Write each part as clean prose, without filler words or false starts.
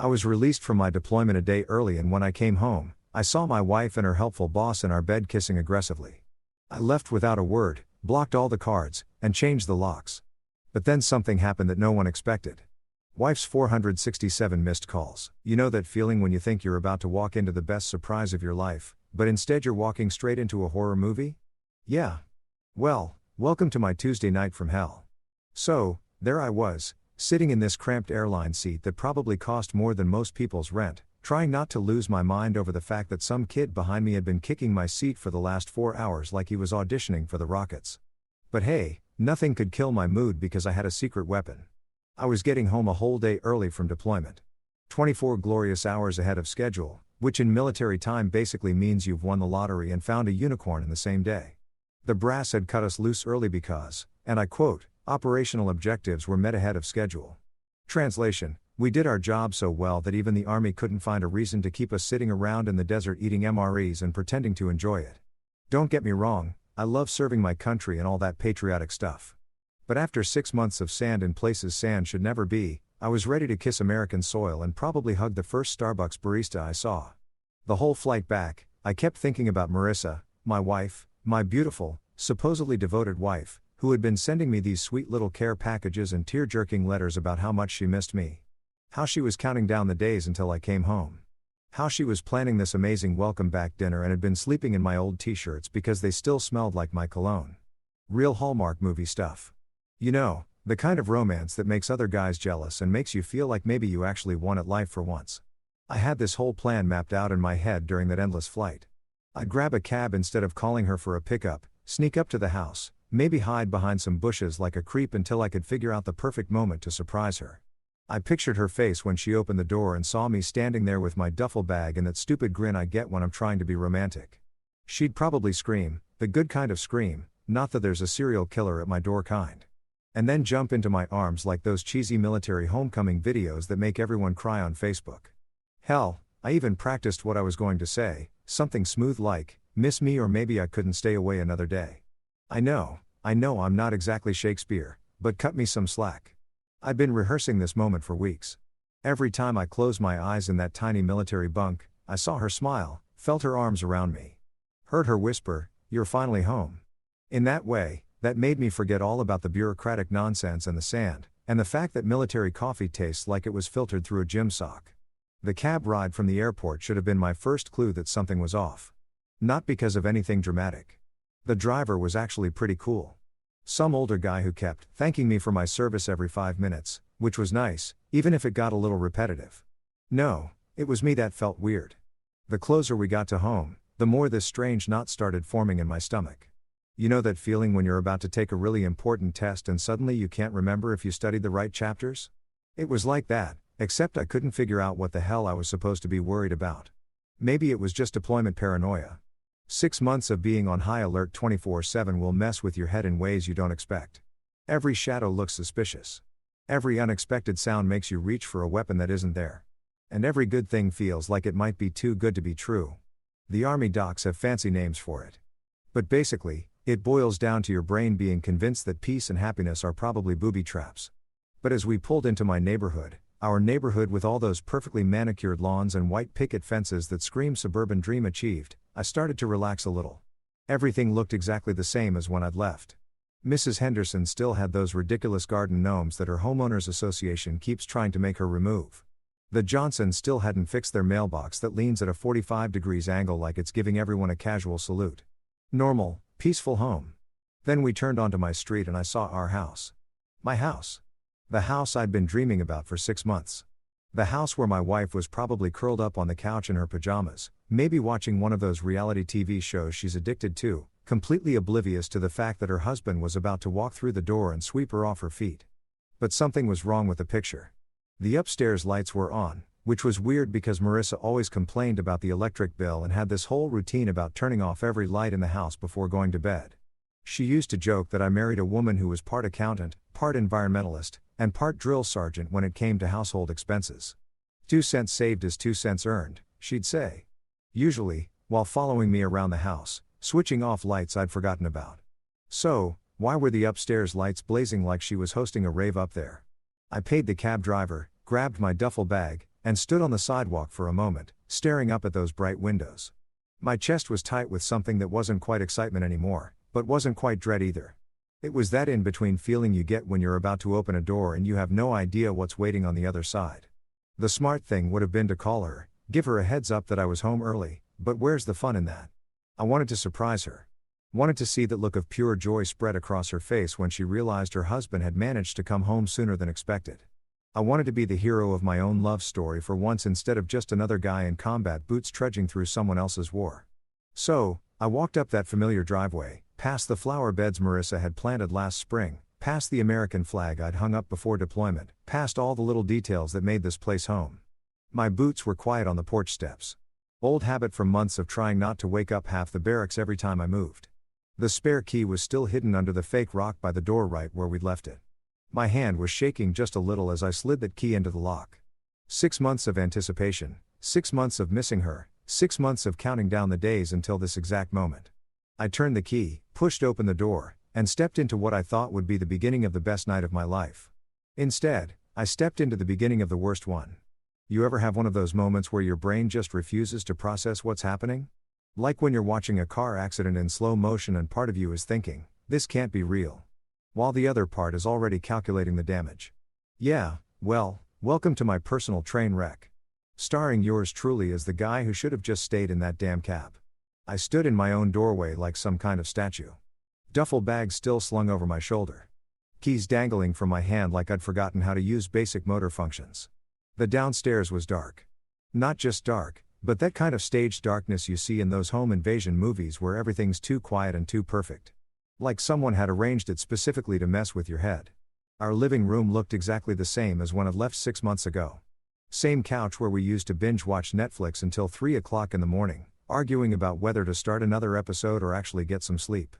I was released from my deployment a day early, and when I came home, I saw my wife and her helpful boss in our bed kissing aggressively. I left without a word, blocked all the cards, and changed the locks. But then something happened that no one expected. Wife's 467 missed calls. You know that feeling when you think you're about to walk into the best surprise of your life, but instead you're walking straight into a horror movie? Yeah. Well, welcome to my Tuesday night from hell. So, there I was, sitting in this cramped airline seat that probably cost more than most people's rent, trying not to lose my mind over the fact that some kid behind me had been kicking my seat for the last 4 hours like he was auditioning for the Rockets. But hey, nothing could kill my mood because I had a secret weapon. I was getting home a whole day early from deployment. 24 glorious hours ahead of schedule, which in military time basically means you've won the lottery and found a unicorn in the same day. The brass had cut us loose early because, and I quote, operational objectives were met ahead of schedule. Translation: we did our job so well that even the army couldn't find a reason to keep us sitting around in the desert eating MREs and pretending to enjoy it. Don't get me wrong, I love serving my country and all that patriotic stuff. But after 6 months of sand in places sand should never be, I was ready to kiss American soil and probably hug the first Starbucks barista I saw. The whole flight back, I kept thinking about Marissa, my wife, my beautiful, supposedly devoted wife, who had been sending me these sweet little care packages and tear-jerking letters about how much she missed me. How she was counting down the days until I came home. How she was planning this amazing welcome back dinner and had been sleeping in my old t-shirts because they still smelled like my cologne. Real Hallmark movie stuff. You know, the kind of romance that makes other guys jealous and makes you feel like maybe you actually won at life for once. I had this whole plan mapped out in my head during that endless flight. I'd grab a cab instead of calling her for a pickup, sneak up to the house, maybe hide behind some bushes like a creep until I could figure out the perfect moment to surprise her. I pictured her face when she opened the door and saw me standing there with my duffel bag and that stupid grin I get when I'm trying to be romantic. She'd probably scream, the good kind of scream, not that there's a serial killer at my door kind. And then jump into my arms like those cheesy military homecoming videos that make everyone cry on Facebook. Hell, I even practiced what I was going to say, something smooth like, miss me, or maybe I couldn't stay away another day. I know I'm not exactly Shakespeare, but cut me some slack. I'd been rehearsing this moment for weeks. Every time I closed my eyes in that tiny military bunk, I saw her smile, felt her arms around me. Heard her whisper, "You're finally home." In that way, that made me forget all about the bureaucratic nonsense and the sand, and the fact that military coffee tastes like it was filtered through a gym sock. The cab ride from the airport should have been my first clue that something was off. Not because of anything dramatic. The driver was actually pretty cool. Some older guy who kept thanking me for my service every 5 minutes, which was nice, even if it got a little repetitive. No, it was me that felt weird. The closer we got to home, the more this strange knot started forming in my stomach. You know that feeling when you're about to take a really important test and suddenly you can't remember if you studied the right chapters? It was like that, except I couldn't figure out what the hell I was supposed to be worried about. Maybe it was just deployment paranoia. 6 months of being on high alert 24/7 will mess with your head in ways you don't expect. Every shadow looks suspicious. Every unexpected sound makes you reach for a weapon that isn't there. And every good thing feels like it might be too good to be true. The army docs have fancy names for it. But basically, it boils down to your brain being convinced that peace and happiness are probably booby traps. But as we pulled into my neighborhood, our neighborhood with all those perfectly manicured lawns and white picket fences that scream suburban dream achieved, I started to relax a little. Everything looked exactly the same as when I'd left. Mrs. Henderson still had those ridiculous garden gnomes that her homeowners association keeps trying to make her remove. The Johnsons still hadn't fixed their mailbox that leans at a 45 degrees angle like it's giving everyone a casual salute. Normal, peaceful home. Then we turned onto my street and I saw our house. My house. The house I'd been dreaming about for 6 months. The house where my wife was probably curled up on the couch in her pajamas, maybe watching one of those reality TV shows she's addicted to, completely oblivious to the fact that her husband was about to walk through the door and sweep her off her feet. But something was wrong with the picture. The upstairs lights were on, which was weird because Marissa always complained about the electric bill and had this whole routine about turning off every light in the house before going to bed. She used to joke that I married a woman who was part accountant, part environmentalist, and part drill sergeant when it came to household expenses. 2 cents saved is 2 cents earned, she'd say. Usually, while following me around the house, switching off lights I'd forgotten about. So, why were the upstairs lights blazing like she was hosting a rave up there? I paid the cab driver, grabbed my duffel bag, and stood on the sidewalk for a moment, staring up at those bright windows. My chest was tight with something that wasn't quite excitement anymore, but wasn't quite dread either. It was that in-between feeling you get when you're about to open a door and you have no idea what's waiting on the other side. The smart thing would have been to call her, give her a heads up that I was home early, but where's the fun in that? I wanted to surprise her. Wanted to see that look of pure joy spread across her face when she realized her husband had managed to come home sooner than expected. I wanted to be the hero of my own love story for once instead of just another guy in combat boots trudging through someone else's war. So, I walked up that familiar driveway, past the flower beds Marissa had planted last spring, past the American flag I'd hung up before deployment, past all the little details that made this place home. My boots were quiet on the porch steps. Old habit from months of trying not to wake up half the barracks every time I moved. The spare key was still hidden under the fake rock by the door right where we'd left it. My hand was shaking just a little as I slid that key into the lock. 6 months of anticipation, 6 months of missing her, 6 months of counting down the days until this exact moment. I turned the key, pushed open the door, and stepped into what I thought would be the beginning of the best night of my life. Instead, I stepped into the beginning of the worst one. You ever have one of those moments where your brain just refuses to process what's happening? Like when you're watching a car accident in slow motion and part of you is thinking, this can't be real, while the other part is already calculating the damage. Yeah, well, welcome to my personal train wreck. Starring yours truly as the guy who should have just stayed in that damn cab. I stood in my own doorway like some kind of statue. Duffel bag still slung over my shoulder. Keys dangling from my hand like I'd forgotten how to use basic motor functions. The downstairs was dark. Not just dark, but that kind of staged darkness you see in those home invasion movies where everything's too quiet and too perfect. Like someone had arranged it specifically to mess with your head. Our living room looked exactly the same as when I'd left 6 months ago. Same couch where we used to binge watch Netflix until 3 o'clock in the morning, arguing about whether to start another episode or actually get some sleep.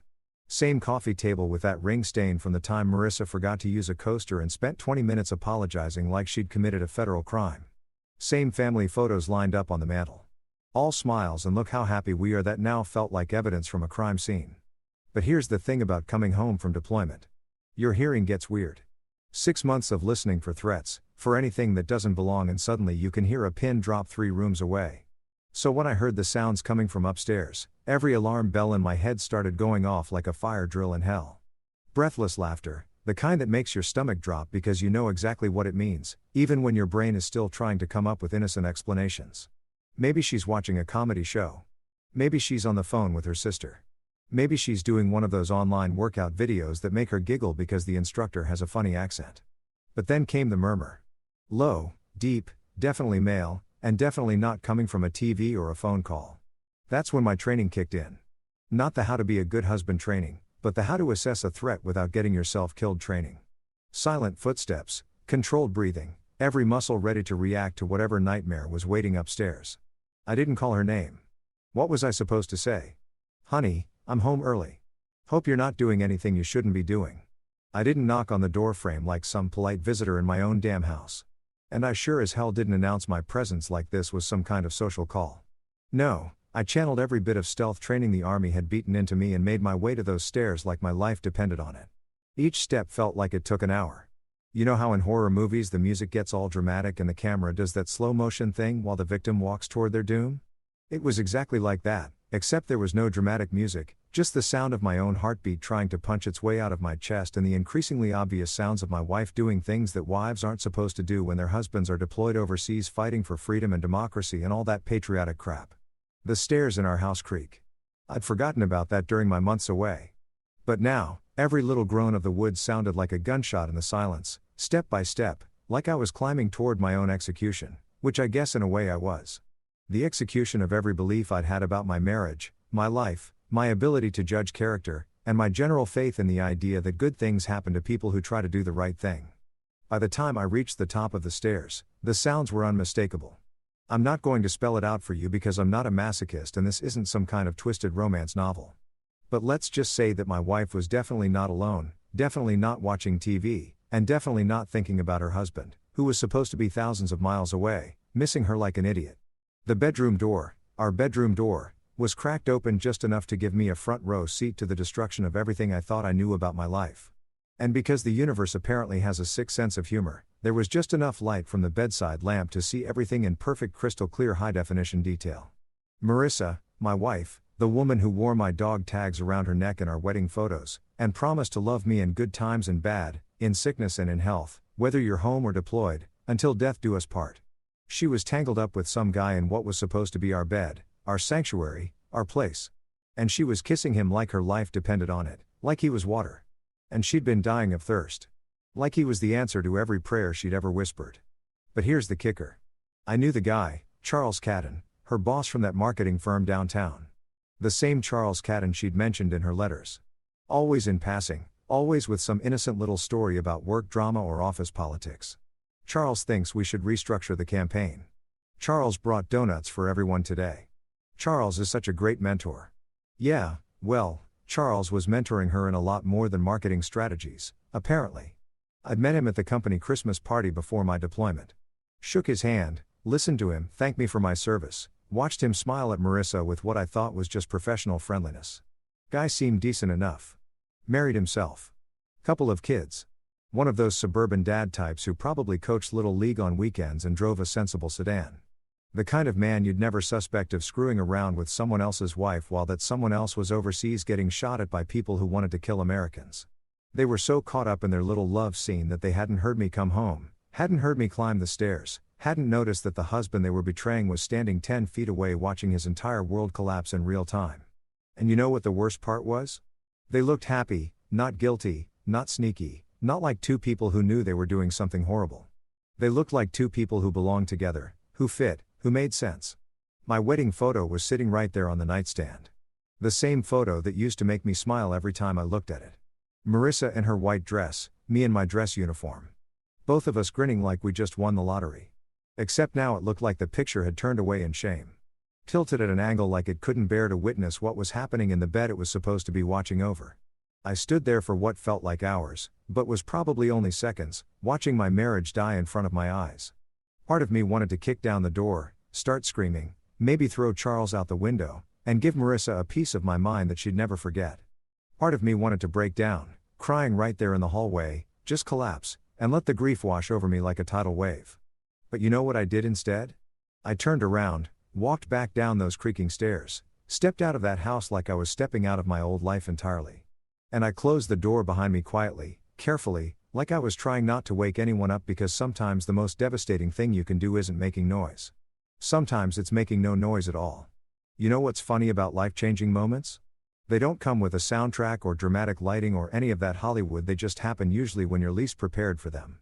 Same coffee table with that ring stain from the time Marissa forgot to use a coaster and spent 20 minutes apologizing like she'd committed a federal crime. Same family photos lined up on the mantle. All smiles and look how happy we are that now felt like evidence from a crime scene. But here's the thing about coming home from deployment. Your hearing gets weird. 6 months of listening for threats, for anything that doesn't belong, and suddenly you can hear a pin drop 3 rooms away. So when I heard the sounds coming from upstairs, every alarm bell in my head started going off like a fire drill in hell. Breathless laughter, the kind that makes your stomach drop because you know exactly what it means, even when your brain is still trying to come up with innocent explanations. Maybe she's watching a comedy show. Maybe she's on the phone with her sister. Maybe she's doing one of those online workout videos that make her giggle because the instructor has a funny accent. But then came the murmur. Low, deep, definitely male, and definitely not coming from a TV or a phone call. That's when my training kicked in. Not the how to be a good husband training, but the how to assess a threat without getting yourself killed training. Silent footsteps, controlled breathing, every muscle ready to react to whatever nightmare was waiting upstairs. I didn't call her name. What was I supposed to say? Honey, I'm home early. Hope you're not doing anything you shouldn't be doing. I didn't knock on the doorframe like some polite visitor in my own damn house. And I sure as hell didn't announce my presence like this was some kind of social call. No, I channeled every bit of stealth training the army had beaten into me and made my way to those stairs like my life depended on it. Each step felt like it took an hour. You know how in horror movies the music gets all dramatic and the camera does that slow motion thing while the victim walks toward their doom? It was exactly like that, except there was no dramatic music, just the sound of my own heartbeat trying to punch its way out of my chest and the increasingly obvious sounds of my wife doing things that wives aren't supposed to do when their husbands are deployed overseas fighting for freedom and democracy and all that patriotic crap. The stairs in our house creak. I'd forgotten about that during my months away. But now, every little groan of the woods sounded like a gunshot in the silence, step by step, like I was climbing toward my own execution, which I guess in a way I was. The execution of every belief I'd had about my marriage, my life, my ability to judge character, and my general faith in the idea that good things happen to people who try to do the right thing. By the time I reached the top of the stairs, the sounds were unmistakable. I'm not going to spell it out for you because I'm not a masochist and this isn't some kind of twisted romance novel. But let's just say that my wife was definitely not alone, definitely not watching TV, and definitely not thinking about her husband, who was supposed to be thousands of miles away, missing her like an idiot. The bedroom door, our bedroom door, was cracked open just enough to give me a front row seat to the destruction of everything I thought I knew about my life. And because the universe apparently has a sick sense of humor, There was just enough light from the bedside lamp to see everything in perfect crystal clear high-definition detail. Marissa, my wife, the woman who wore my dog tags around her neck in our wedding photos, and promised to love me in good times and bad, in sickness and in health, whether you're home or deployed, until death do us part. She was tangled up with some guy in what was supposed to be our bed, our sanctuary, our place. And she was kissing him like her life depended on it, like he was water. And she'd been dying of thirst. Like he was the answer to every prayer she'd ever whispered. But here's the kicker. I knew the guy, Charles Cadden, her boss from that marketing firm downtown. The same Charles Cadden she'd mentioned in her letters. Always in passing, always with some innocent little story about work drama or office politics. Charles thinks we should restructure the campaign. Charles brought donuts for everyone today. Charles is such a great mentor. Yeah, well, Charles was mentoring her in a lot more than marketing strategies, apparently. I'd met him at the company Christmas party before my deployment. Shook his hand, listened to him thank me for my service, watched him smile at Marissa with what I thought was just professional friendliness. Guy seemed decent enough. Married himself. Couple of kids. One of those suburban dad types who probably coached Little League on weekends and drove a sensible sedan. The kind of man you'd never suspect of screwing around with someone else's wife while that someone else was overseas getting shot at by people who wanted to kill Americans. They were so caught up in their little love scene that they hadn't heard me come home, hadn't heard me climb the stairs, hadn't noticed that the husband they were betraying was standing 10 feet away watching his entire world collapse in real time. And you know what the worst part was? They looked happy, not guilty, not sneaky, not like two people who knew they were doing something horrible. They looked like two people who belonged together, who fit, who made sense. My wedding photo was sitting right there on the nightstand. The same photo that used to make me smile every time I looked at it. Marissa in her white dress, me in my dress uniform. Both of us grinning like we just won the lottery. Except now it looked like the picture had turned away in shame. Tilted at an angle like it couldn't bear to witness what was happening in the bed it was supposed to be watching over. I stood there for what felt like hours, but was probably only seconds, watching my marriage die in front of my eyes. Part of me wanted to kick down the door, start screaming, maybe throw Charles out the window, and give Marissa a piece of my mind that she'd never forget. Part of me wanted to break down, crying right there in the hallway, just collapse, and let the grief wash over me like a tidal wave. But you know what I did instead? I turned around, walked back down those creaking stairs, stepped out of that house like I was stepping out of my old life entirely. And I closed the door behind me quietly, carefully, like I was trying not to wake anyone up because sometimes the most devastating thing you can do isn't making noise. Sometimes it's making no noise at all. You know what's funny about life-changing moments? They don't come with a soundtrack or dramatic lighting or any of that Hollywood, they just happen usually when you're least prepared for them.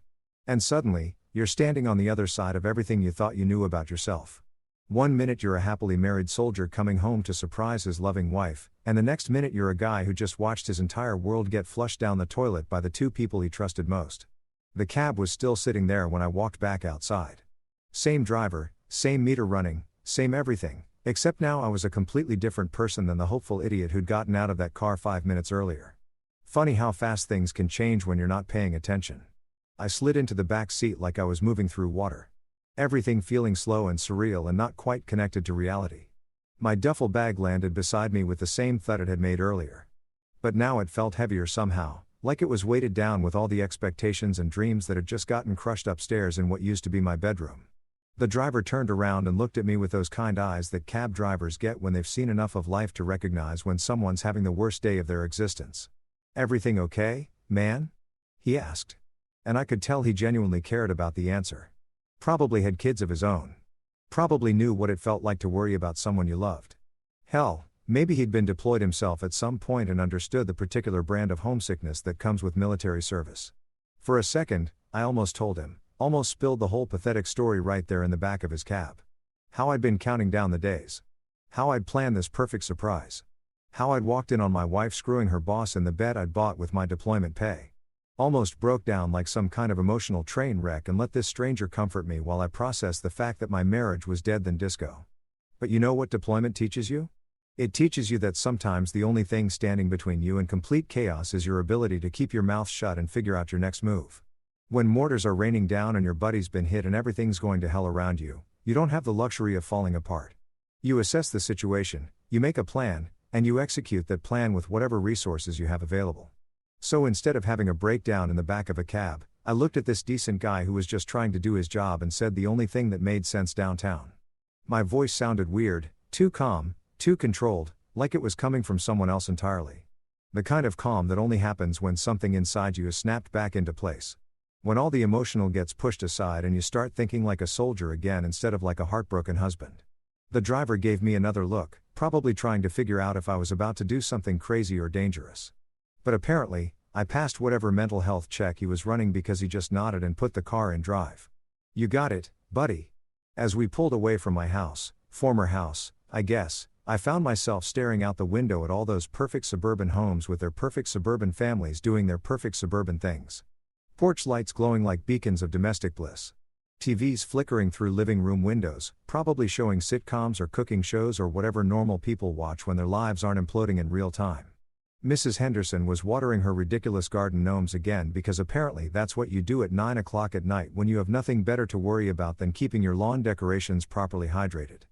And suddenly, you're standing on the other side of everything you thought you knew about yourself. One minute you're a happily married soldier coming home to surprise his loving wife, and the next minute you're a guy who just watched his entire world get flushed down the toilet by the two people he trusted most. The cab was still sitting there when I walked back outside. Same driver, same meter running, same everything, except now I was a completely different person than the hopeful idiot who'd gotten out of that car 5 minutes earlier. Funny how fast things can change when you're not paying attention. I slid into the back seat like I was moving through water. Everything feeling slow and surreal and not quite connected to reality. My duffel bag landed beside me with the same thud it had made earlier. But now it felt heavier somehow, like it was weighted down with all the expectations and dreams that had just gotten crushed upstairs in what used to be my bedroom. The driver turned around and looked at me with those kind eyes that cab drivers get when they've seen enough of life to recognize when someone's having the worst day of their existence. "Everything okay, man?" he asked. And I could tell he genuinely cared about the answer. Probably had kids of his own. Probably knew what it felt like to worry about someone you loved. Hell, maybe he'd been deployed himself at some point and understood the particular brand of homesickness that comes with military service. For a second, I almost told him. Almost spilled the whole pathetic story right there in the back of his cab. How I'd been counting down the days. How I'd planned this perfect surprise. How I'd walked in on my wife screwing her boss in the bed I'd bought with my deployment pay. Almost broke down like some kind of emotional train wreck and let this stranger comfort me while I processed the fact that my marriage was dead than disco. But you know what deployment teaches you? It teaches you that sometimes the only thing standing between you and complete chaos is your ability to keep your mouth shut and figure out your next move. When mortars are raining down and your buddy's been hit and everything's going to hell around you, you don't have the luxury of falling apart. You assess the situation, you make a plan, and you execute that plan with whatever resources you have available. So instead of having a breakdown in the back of a cab, I looked at this decent guy who was just trying to do his job and said the only thing that made sense downtown. My voice sounded weird, too calm, too controlled, like it was coming from someone else entirely. The kind of calm that only happens when something inside you is snapped back into place. When all the emotional gets pushed aside and you start thinking like a soldier again instead of like a heartbroken husband. The driver gave me another look, probably trying to figure out if I was about to do something crazy or dangerous. But apparently, I passed whatever mental health check he was running because he just nodded and put the car in drive. You got it, buddy. As we pulled away from my house, former house, I guess, I found myself staring out the window at all those perfect suburban homes with their perfect suburban families doing their perfect suburban things. Porch lights glowing like beacons of domestic bliss. TVs flickering through living room windows, probably showing sitcoms or cooking shows or whatever normal people watch when their lives aren't imploding in real time. Mrs. Henderson was watering her ridiculous garden gnomes again because apparently that's what you do at 9 o'clock at night when you have nothing better to worry about than keeping your lawn decorations properly hydrated.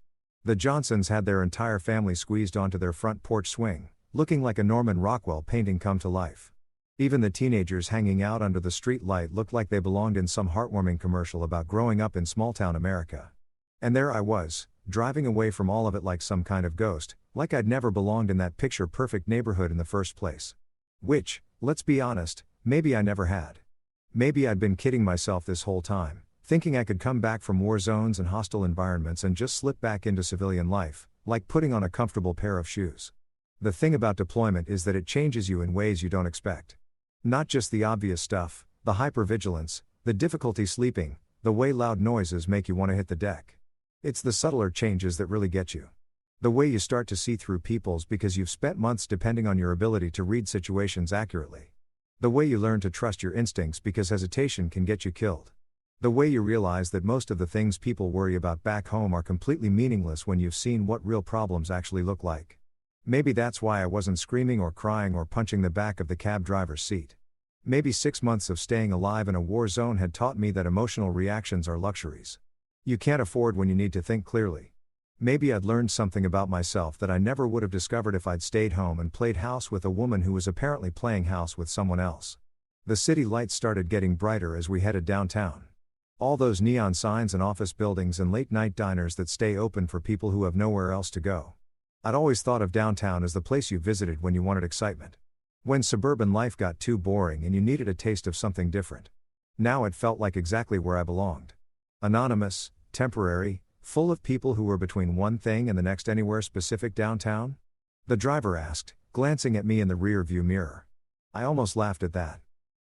The Johnsons had their entire family squeezed onto their front porch swing, looking like a Norman Rockwell painting come to life. Even the teenagers hanging out under the street light looked like they belonged in some heartwarming commercial about growing up in small-town America. And there I was, driving away from all of it like some kind of ghost, like I'd never belonged in that picture-perfect neighborhood in the first place. Which, let's be honest, maybe I never had. Maybe I'd been kidding myself this whole time, thinking I could come back from war zones and hostile environments and just slip back into civilian life, like putting on a comfortable pair of shoes. The thing about deployment is that it changes you in ways you don't expect. Not just the obvious stuff, the hypervigilance, the difficulty sleeping, the way loud noises make you want to hit the deck. It's the subtler changes that really get you. The way you start to see through people's because you've spent months depending on your ability to read situations accurately. The way you learn to trust your instincts because hesitation can get you killed. The way you realize that most of the things people worry about back home are completely meaningless when you've seen what real problems actually look like. Maybe that's why I wasn't screaming or crying or punching the back of the cab driver's seat. Maybe 6 months of staying alive in a war zone had taught me that emotional reactions are luxuries you can't afford when you need to think clearly. Maybe I'd learned something about myself that I never would have discovered if I'd stayed home and played house with a woman who was apparently playing house with someone else. The city lights started getting brighter as we headed downtown. All those neon signs and office buildings and late-night diners that stay open for people who have nowhere else to go. I'd always thought of downtown as the place you visited when you wanted excitement. When suburban life got too boring and you needed a taste of something different. Now it felt like exactly where I belonged. Anonymous, temporary, full of people who were between one thing and the next. Anywhere specific downtown? The driver asked, glancing at me in the rear-view mirror. I almost laughed at that.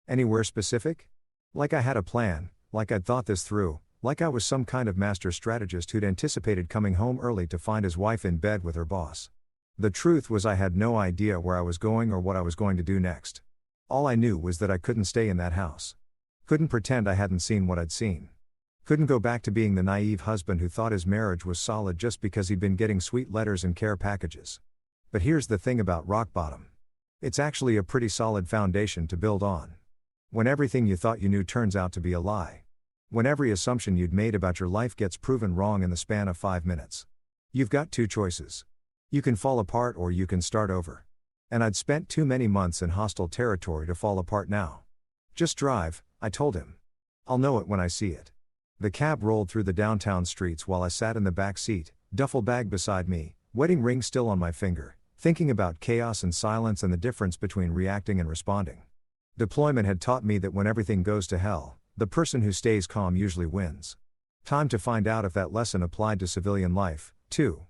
Anywhere specific? Like I had a plan, like I'd thought this through, like I was some kind of master strategist who'd anticipated coming home early to find his wife in bed with her boss. The truth was I had no idea where I was going or what I was going to do next. All I knew was that I couldn't stay in that house. Couldn't pretend I hadn't seen what I'd seen. Couldn't go back to being the naive husband who thought his marriage was solid just because he'd been getting sweet letters and care packages. But here's the thing about rock bottom. It's actually a pretty solid foundation to build on. When everything you thought you knew turns out to be a lie. When every assumption you'd made about your life gets proven wrong in the span of 5 minutes. You've got two choices. You can fall apart or you can start over. And I'd spent too many months in hostile territory to fall apart now. Just drive, I told him. I'll know it when I see it. The cab rolled through the downtown streets while I sat in the back seat, duffel bag beside me, wedding ring still on my finger, thinking about chaos and silence and the difference between reacting and responding. Deployment had taught me that when everything goes to hell, the person who stays calm usually wins. Time to find out if that lesson applied to civilian life, too.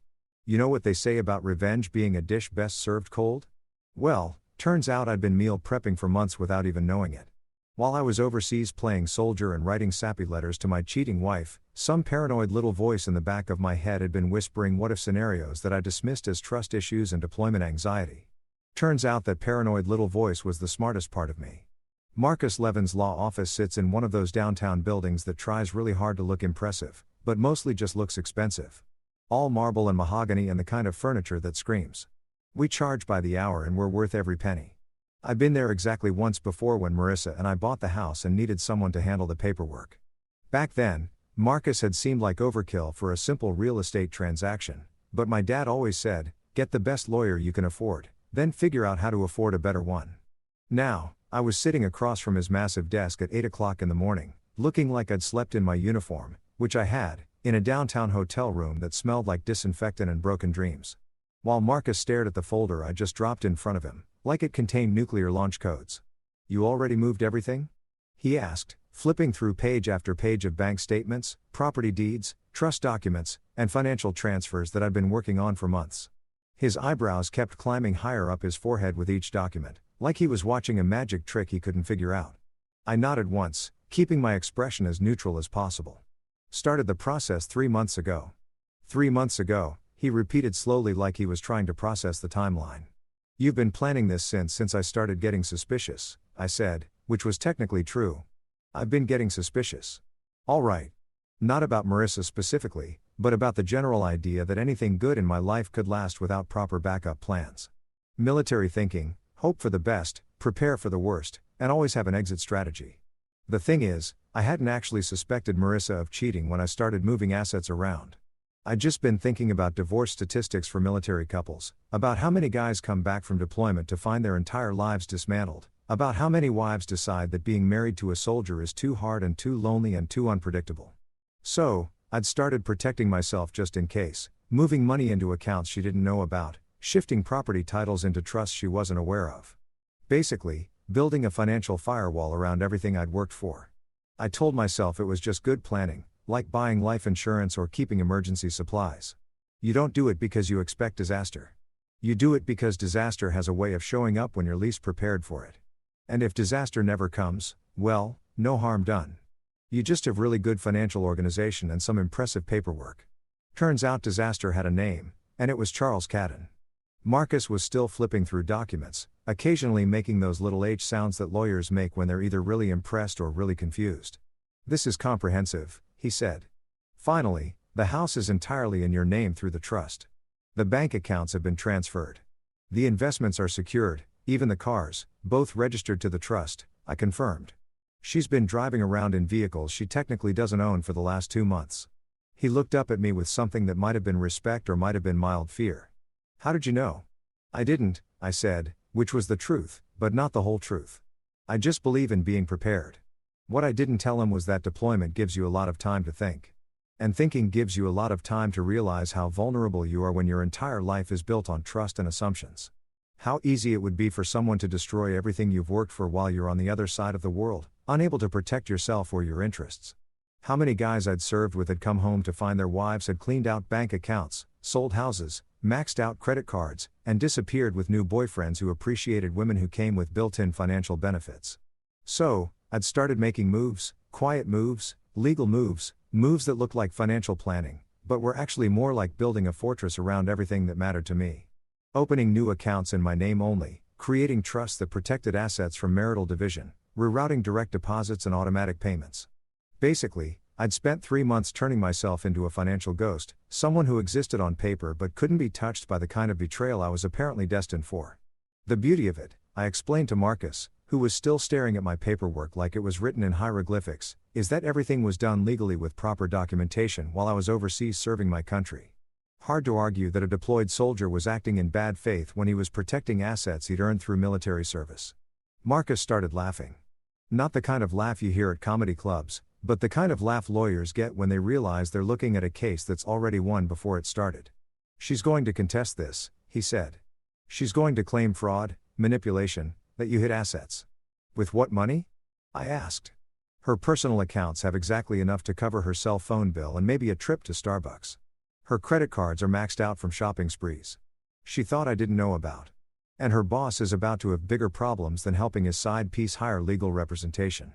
You know what they say about revenge being a dish best served cold? Well, turns out I'd been meal prepping for months without even knowing it. While I was overseas playing soldier and writing sappy letters to my cheating wife, some paranoid little voice in the back of my head had been whispering what-if scenarios that I dismissed as trust issues and deployment anxiety. Turns out that paranoid little voice was the smartest part of me. Marcus Levin's law office sits in one of those downtown buildings that tries really hard to look impressive, but mostly just looks expensive. All marble and mahogany and the kind of furniture that screams. We charge by the hour and we're worth every penny. I'd been there exactly once before when Marissa and I bought the house and needed someone to handle the paperwork. Back then, Marcus had seemed like overkill for a simple real estate transaction, but my dad always said, get the best lawyer you can afford, then figure out how to afford a better one. Now, I was sitting across from his massive desk at 8 o'clock in the morning, looking like I'd slept in my uniform, which I had, in a downtown hotel room that smelled like disinfectant and broken dreams. While Marcus stared at the folder I just dropped in front of him, like it contained nuclear launch codes. "You already moved everything?" he asked, flipping through page after page of bank statements, property deeds, trust documents, and financial transfers that I'd been working on for months. His eyebrows kept climbing higher up his forehead with each document, like he was watching a magic trick he couldn't figure out. I nodded once, keeping my expression as neutral as possible. "Started the process 3 months ago." 3 months ago, he repeated slowly like he was trying to process the timeline. "You've been planning this since I started getting suspicious," I said, which was technically true. "I've been getting suspicious." "All right. Not about Marissa specifically, but about the general idea that anything good in my life could last without proper backup plans. Military thinking, hope for the best, prepare for the worst, and always have an exit strategy. The thing is, I hadn't actually suspected Marissa of cheating when I started moving assets around. I'd just been thinking about divorce statistics for military couples, about how many guys come back from deployment to find their entire lives dismantled, about how many wives decide that being married to a soldier is too hard and too lonely and too unpredictable. So, I'd started protecting myself just in case, moving money into accounts she didn't know about, shifting property titles into trusts she wasn't aware of. Basically, building a financial firewall around everything I'd worked for. I told myself it was just good planning, like buying life insurance or keeping emergency supplies. You don't do it because you expect disaster. You do it because disaster has a way of showing up when you're least prepared for it. And if disaster never comes, well, no harm done. You just have really good financial organization and some impressive paperwork. Turns out disaster had a name, and it was Charles Cadden. Marcus was still flipping through documents, occasionally making those little H sounds that lawyers make when they're either really impressed or really confused. "This is comprehensive," he said. "Finally, the house is entirely in your name through the trust. The bank accounts have been transferred. The investments are secured, even the cars, both registered to the trust," I confirmed. "She's been driving around in vehicles she technically doesn't own for the last 2 months." He looked up at me with something that might have been respect or might have been mild fear. "How did you know?" "I didn't," I said, which was the truth, but not the whole truth. "I just believe in being prepared." What I didn't tell him was that deployment gives you a lot of time to think. And thinking gives you a lot of time to realize how vulnerable you are when your entire life is built on trust and assumptions. How easy it would be for someone to destroy everything you've worked for while you're on the other side of the world, unable to protect yourself or your interests. How many guys I'd served with had come home to find their wives had cleaned out bank accounts, sold houses, maxed out credit cards, and disappeared with new boyfriends who appreciated women who came with built-in financial benefits. So, I'd started making moves, quiet moves, legal moves, moves that looked like financial planning, but were actually more like building a fortress around everything that mattered to me. Opening new accounts in my name only, creating trusts that protected assets from marital division, rerouting direct deposits and automatic payments. Basically, I'd spent 3 months turning myself into a financial ghost, someone who existed on paper but couldn't be touched by the kind of betrayal I was apparently destined for. The beauty of it, I explained to Marcus, who was still staring at my paperwork like it was written in hieroglyphics, is that everything was done legally with proper documentation while I was overseas serving my country. Hard to argue that a deployed soldier was acting in bad faith when he was protecting assets he'd earned through military service. Marcus started laughing. Not the kind of laugh you hear at comedy clubs, but the kind of laugh lawyers get when they realize they're looking at a case that's already won before it started. "She's going to contest this," he said. "She's going to claim fraud, manipulation, that you hid assets." "With what money?" I asked. "Her personal accounts have exactly enough to cover her cell phone bill and maybe a trip to Starbucks. Her credit cards are maxed out from shopping sprees she thought I didn't know about. And her boss is about to have bigger problems than helping his side piece hire legal representation."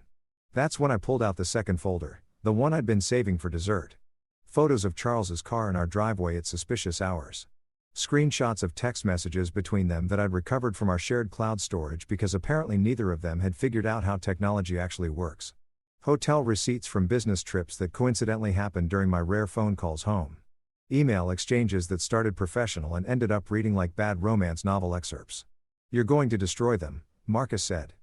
That's when I pulled out the second folder, the one I'd been saving for dessert. Photos of Charles's car in our driveway at suspicious hours. Screenshots of text messages between them that I'd recovered from our shared cloud storage because apparently neither of them had figured out how technology actually works. Hotel receipts from business trips that coincidentally happened during my rare phone calls home. Email exchanges that started professional and ended up reading like bad romance novel excerpts. "You're going to destroy them," Marcus said.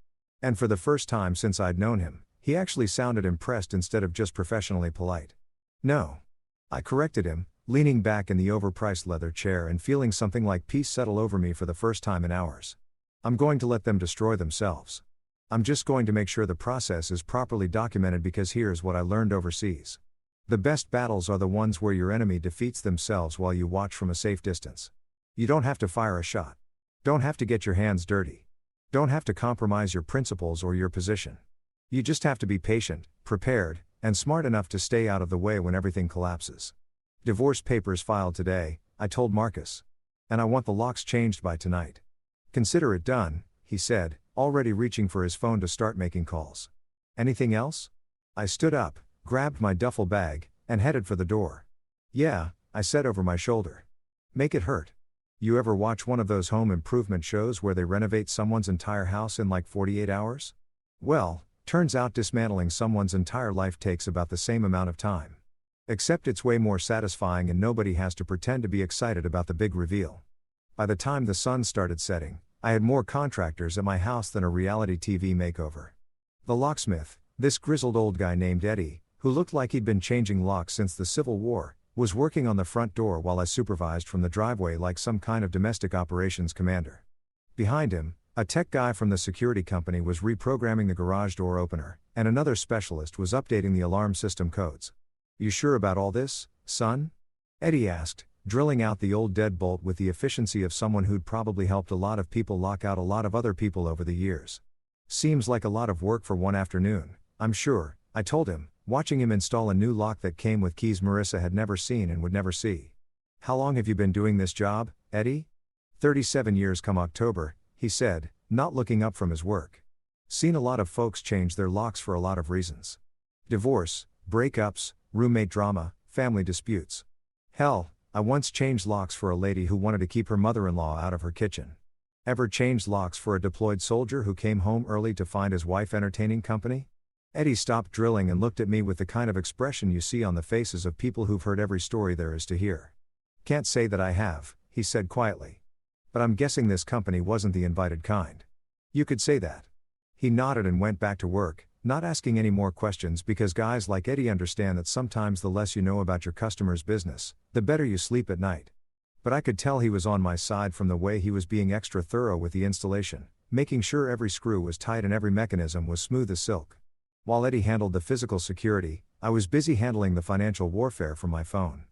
And for the first time since I'd known him, he actually sounded impressed instead of just professionally polite. "No." I corrected him, leaning back in the overpriced leather chair and feeling something like peace settle over me for the first time in hours. "I'm going to let them destroy themselves." I'm just going to make sure the process is properly documented because here's what I learned overseas. The best battles are the ones where your enemy defeats themselves while you watch from a safe distance. You don't have to fire a shot. Don't have to get your hands dirty. Don't have to compromise your principles or your position. You just have to be patient, prepared, and smart enough to stay out of the way when everything collapses. Divorce papers filed today, I told Marcus. And I want the locks changed by tonight. Consider it done, he said, already reaching for his phone to start making calls. Anything else? I stood up, grabbed my duffel bag, and headed for the door. Yeah, I said over my shoulder. Make it hurt. You ever watch one of those home improvement shows where they renovate someone's entire house in like 48 hours? Well, turns out dismantling someone's entire life takes about the same amount of time. Except it's way more satisfying and nobody has to pretend to be excited about the big reveal. By the time the sun started setting, I had more contractors at my house than a reality TV makeover. The locksmith, this grizzled old guy named Eddie, who looked like he'd been changing locks since the Civil War, was working on the front door while I supervised from the driveway like some kind of domestic operations commander. Behind him, a tech guy from the security company was reprogramming the garage door opener, and another specialist was updating the alarm system codes. You sure about all this, son? Eddie asked, drilling out the old deadbolt with the efficiency of someone who'd probably helped a lot of people lock out a lot of other people over the years. Seems like a lot of work for one afternoon, I'm sure, I told him, watching him install a new lock that came with keys Marissa had never seen and would never see. How long have you been doing this job, Eddie? 37 years come October, he said, not looking up from his work. Seen a lot of folks change their locks for a lot of reasons. Divorce, breakups, roommate drama, family disputes. Hell, I once changed locks for a lady who wanted to keep her mother-in-law out of her kitchen. Ever changed locks for a deployed soldier who came home early to find his wife entertaining company? Eddie stopped drilling and looked at me with the kind of expression you see on the faces of people who've heard every story there is to hear. Can't say that I have, he said quietly. But I'm guessing this company wasn't the invited kind. You could say that. He nodded and went back to work, not asking any more questions because guys like Eddie understand that sometimes the less you know about your customer's business, the better you sleep at night. But I could tell he was on my side from the way he was being extra thorough with the installation, making sure every screw was tight and every mechanism was smooth as silk. While Eddie handled the physical security, I was busy handling the financial warfare from my phone.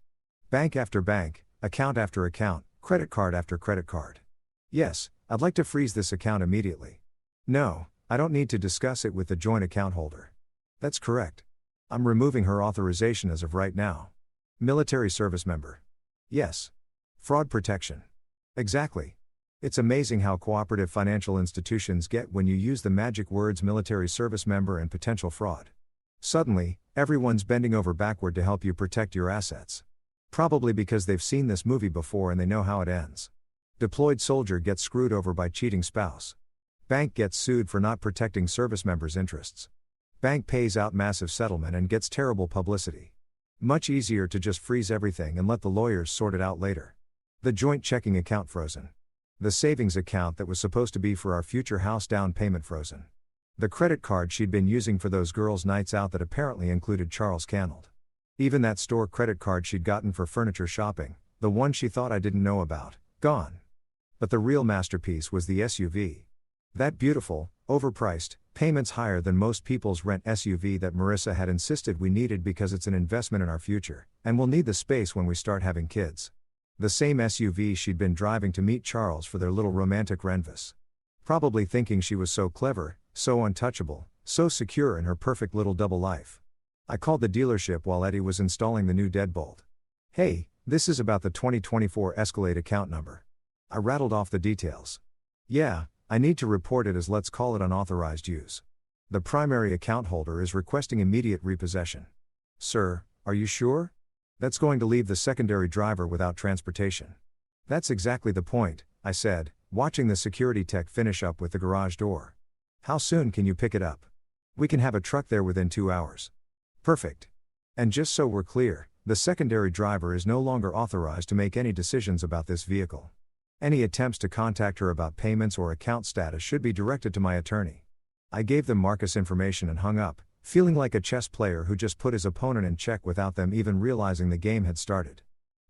Bank after bank, account after account, credit card after credit card. Yes, I'd like to freeze this account immediately. No, I don't need to discuss it with the joint account holder. That's correct. I'm removing her authorization as of right now. Military service member. Yes. Fraud protection. Exactly. It's amazing how cooperative financial institutions get when you use the magic words military service member and potential fraud. Suddenly, everyone's bending over backward to help you protect your assets. Probably because they've seen this movie before and they know how it ends. Deployed soldier gets screwed over by cheating spouse. Bank gets sued for not protecting service members' interests. Bank pays out massive settlement and gets terrible publicity. Much easier to just freeze everything and let the lawyers sort it out later. The joint checking account frozen. The savings account that was supposed to be for our future house down payment frozen. The credit card she'd been using for those girls' nights out that apparently included Charles Cannell. Even that store credit card she'd gotten for furniture shopping, the one she thought I didn't know about, gone. But the real masterpiece was the SUV. That beautiful, overpriced, payments higher than most people's rent SUV that Marissa had insisted we needed because it's an investment in our future, and we'll need the space when we start having kids. The same SUV she'd been driving to meet Charles for their little romantic renvous. Probably thinking she was so clever, so untouchable, so secure in her perfect little double life. I called the dealership while Eddie was installing the new deadbolt. Hey, this is about the 2024 Escalade account number. I rattled off the details. Yeah, I need to report it as let's call it unauthorized use. The primary account holder is requesting immediate repossession. Sir, are you sure? That's going to leave the secondary driver without transportation. That's exactly the point, I said, watching the security tech finish up with the garage door. How soon can you pick it up? We can have a truck there within 2 hours. Perfect. And just so we're clear, the secondary driver is no longer authorized to make any decisions about this vehicle. Any attempts to contact her about payments or account status should be directed to my attorney. I gave them Marcus information and hung up, feeling like a chess player who just put his opponent in check without them even realizing the game had started.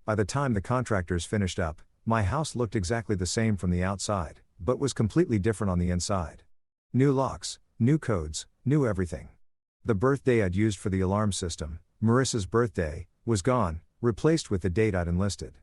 By the time the contractors finished up, my house looked exactly the same from the outside, but was completely different on the inside. New locks, new codes, new everything. The birthday I'd used for the alarm system, Marissa's birthday, was gone, replaced with the date I'd enlisted.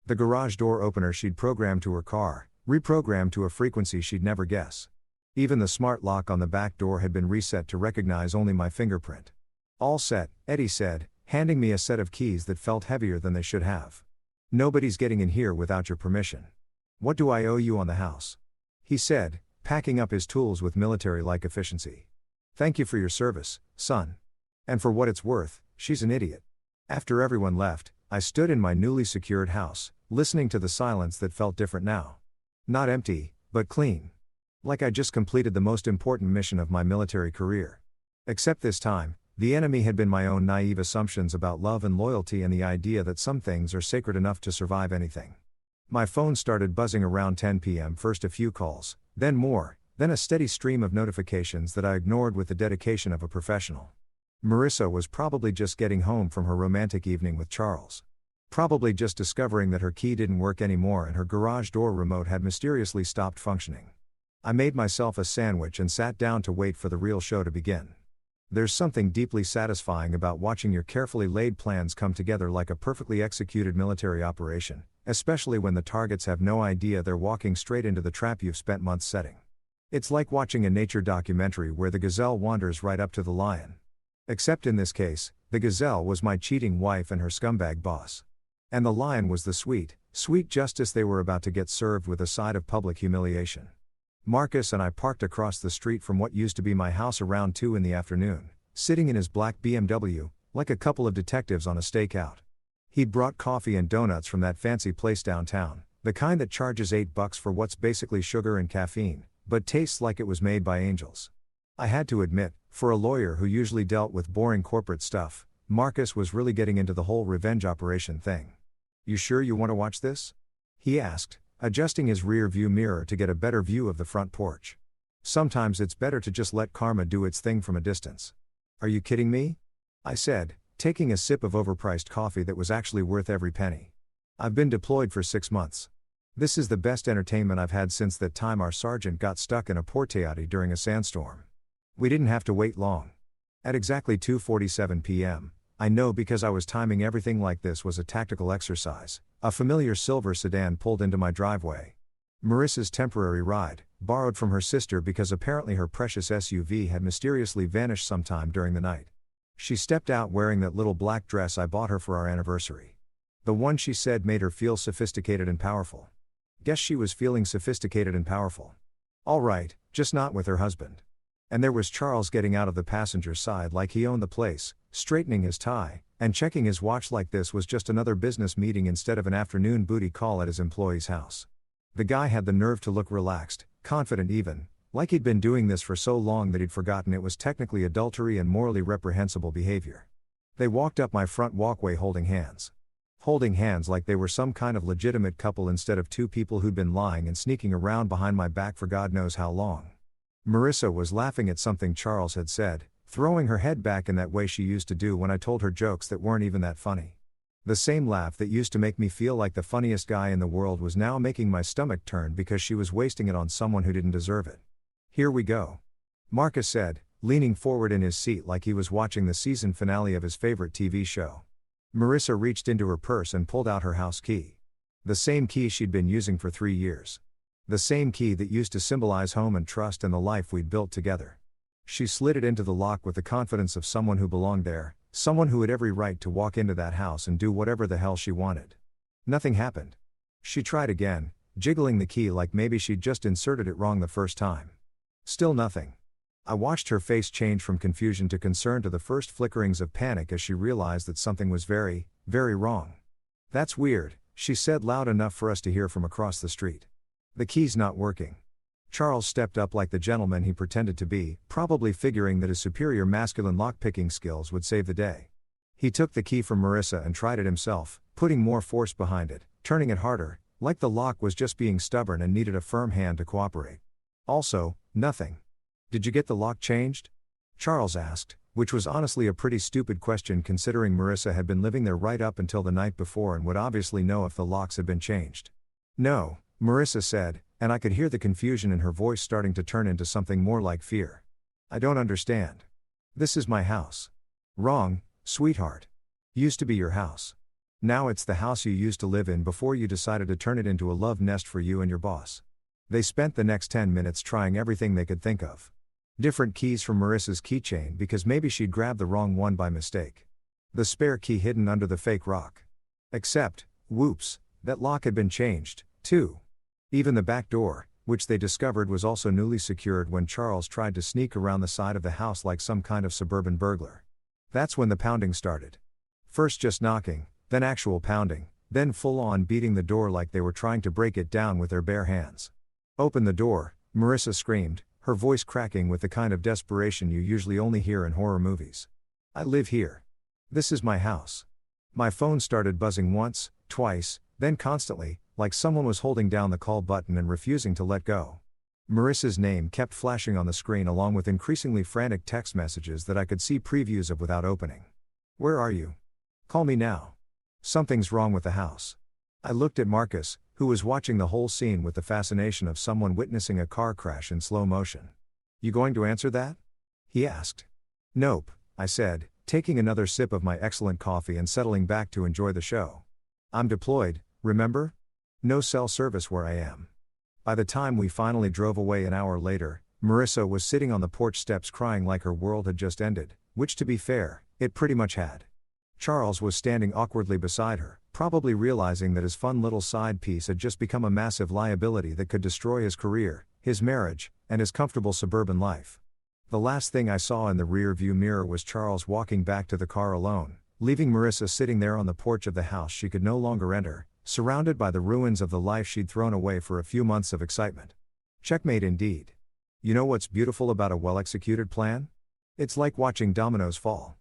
The garage door opener she'd programmed to her car, reprogrammed to a frequency she'd never guess. Even the smart lock on the back door had been reset to recognize only my fingerprint. All set, Eddie said, handing me a set of keys that felt heavier than they should have. Nobody's getting in here without your permission. What do I owe you on the house? He said, packing up his tools with military-like efficiency. Thank you for your service, son. And for what it's worth, she's an idiot. After everyone left, I stood in my newly secured house, listening to the silence that felt different now. Not empty, but clean. Like I just completed the most important mission of my military career. Except this time, the enemy had been my own naive assumptions about love and loyalty and the idea that some things are sacred enough to survive anything. My phone started buzzing around 10 p.m. First a few calls, then more, then a steady stream of notifications that I ignored with the dedication of a professional. Marissa was probably just getting home from her romantic evening with Charles. Probably just discovering that her key didn't work anymore and her garage door remote had mysteriously stopped functioning. I made myself a sandwich and sat down to wait for the real show to begin. There's something deeply satisfying about watching your carefully laid plans come together like a perfectly executed military operation, especially when the targets have no idea they're walking straight into the trap you've spent months setting. It's like watching a nature documentary where the gazelle wanders right up to the lion. Except in this case, the gazelle was my cheating wife and her scumbag boss. And the lion was the sweet, sweet justice they were about to get served with a side of public humiliation. Marcus and I parked across the street from what used to be my house around 2 in the afternoon, sitting in his black BMW, like a couple of detectives on a stakeout. He'd brought coffee and donuts from that fancy place downtown, the kind that charges $8 for what's basically sugar and caffeine, but tastes like it was made by angels. I had to admit, for a lawyer who usually dealt with boring corporate stuff, Marcus was really getting into the whole revenge operation thing. You sure you want to watch this? He asked, adjusting his rear view mirror to get a better view of the front porch. Sometimes it's better to just let karma do its thing from a distance. Are you kidding me? I said, taking a sip of overpriced coffee that was actually worth every penny. I've been deployed for 6 months. This is the best entertainment I've had since that time our sergeant got stuck in a portiati during a sandstorm. We didn't have to wait long. At exactly 2:47 p.m., I know because I was timing everything like this was a tactical exercise, a familiar silver sedan pulled into my driveway. Marissa's temporary ride, borrowed from her sister because apparently her precious SUV had mysteriously vanished sometime during the night. She stepped out wearing that little black dress I bought her for our anniversary. The one she said made her feel sophisticated and powerful. Guess she was feeling sophisticated and powerful. All right, just not with her husband. And there was Charles getting out of the passenger side like he owned the place, straightening his tie, and checking his watch like this was just another business meeting instead of an afternoon booty call at his employee's house. The guy had the nerve to look relaxed, confident even, like he'd been doing this for so long that he'd forgotten it was technically adultery and morally reprehensible behavior. They walked up my front walkway holding hands. Holding hands like they were some kind of legitimate couple instead of two people who'd been lying and sneaking around behind my back for God knows how long. Marissa was laughing at something Charles had said, throwing her head back in that way she used to do when I told her jokes that weren't even that funny. The same laugh that used to make me feel like the funniest guy in the world was now making my stomach turn because she was wasting it on someone who didn't deserve it. Here we go. Marcus said, leaning forward in his seat like he was watching the season finale of his favorite TV show. Marissa reached into her purse and pulled out her house key. The same key she'd been using for 3 years. The same key that used to symbolize home and trust and the life we'd built together. She slid it into the lock with the confidence of someone who belonged there, someone who had every right to walk into that house and do whatever the hell she wanted. Nothing happened. She tried again, jiggling the key like maybe she'd just inserted it wrong the first time. Still nothing. I watched her face change from confusion to concern to the first flickerings of panic as she realized that something was very, very wrong. That's weird, she said loud enough for us to hear from across the street. The key's not working. Charles stepped up like the gentleman he pretended to be, probably figuring that his superior masculine lock-picking skills would save the day. He took the key from Marissa and tried it himself, putting more force behind it, turning it harder, like the lock was just being stubborn and needed a firm hand to cooperate. Also, nothing. Did you get the lock changed? Charles asked, which was honestly a pretty stupid question considering Marissa had been living there right up until the night before and would obviously know if the locks had been changed. No, Marissa said, and I could hear the confusion in her voice starting to turn into something more like fear. I don't understand. This is my house. Wrong, sweetheart. Used to be your house. Now it's the house you used to live in before you decided to turn it into a love nest for you and your boss. They spent the next 10 minutes trying everything they could think of. Different keys from Marissa's keychain because maybe she'd grabbed the wrong one by mistake. The spare key hidden under the fake rock. Except, whoops, that lock had been changed, too. Even the back door, which they discovered was also newly secured when Charles tried to sneak around the side of the house like some kind of suburban burglar. That's when the pounding started. First just knocking, then actual pounding, then full-on beating the door like they were trying to break it down with their bare hands. "Open the door," Marissa screamed, her voice cracking with the kind of desperation you usually only hear in horror movies. "I live here. This is my house." My phone started buzzing once, twice, then constantly, like someone was holding down the call button and refusing to let go. Marissa's name kept flashing on the screen along with increasingly frantic text messages that I could see previews of without opening. "Where are you? Call me now. Something's wrong with the house." I looked at Marcus, who was watching the whole scene with the fascination of someone witnessing a car crash in slow motion. "You going to answer that?" he asked. "Nope," I said, taking another sip of my excellent coffee and settling back to enjoy the show. "I'm deployed, remember? No cell service where I am." By the time we finally drove away an hour later, Marissa was sitting on the porch steps crying like her world had just ended, which to be fair, it pretty much had. Charles was standing awkwardly beside her, probably realizing that his fun little side piece had just become a massive liability that could destroy his career, his marriage, and his comfortable suburban life. The last thing I saw in the rear-view mirror was Charles walking back to the car alone, leaving Marissa sitting there on the porch of the house she could no longer enter, surrounded by the ruins of the life she'd thrown away for a few months of excitement. Checkmate indeed. You know what's beautiful about a well-executed plan? It's like watching dominoes fall.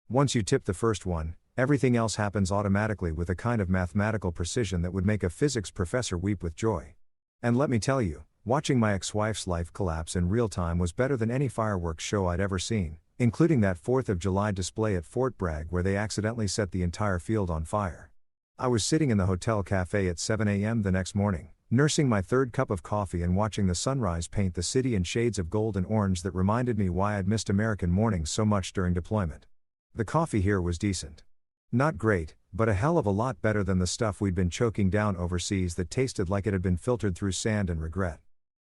Once you tip the first one, everything else happens automatically with a kind of mathematical precision that would make a physics professor weep with joy. And let me tell you, watching my ex-wife's life collapse in real time was better than any fireworks show I'd ever seen, including that 4th of July display at Fort Bragg where they accidentally set the entire field on fire. I was sitting in the hotel cafe at 7 a.m. the next morning, nursing my third cup of coffee and watching the sunrise paint the city in shades of gold and orange that reminded me why I'd missed American mornings so much during deployment. The coffee here was decent. Not great, but a hell of a lot better than the stuff we'd been choking down overseas that tasted like it had been filtered through sand and regret.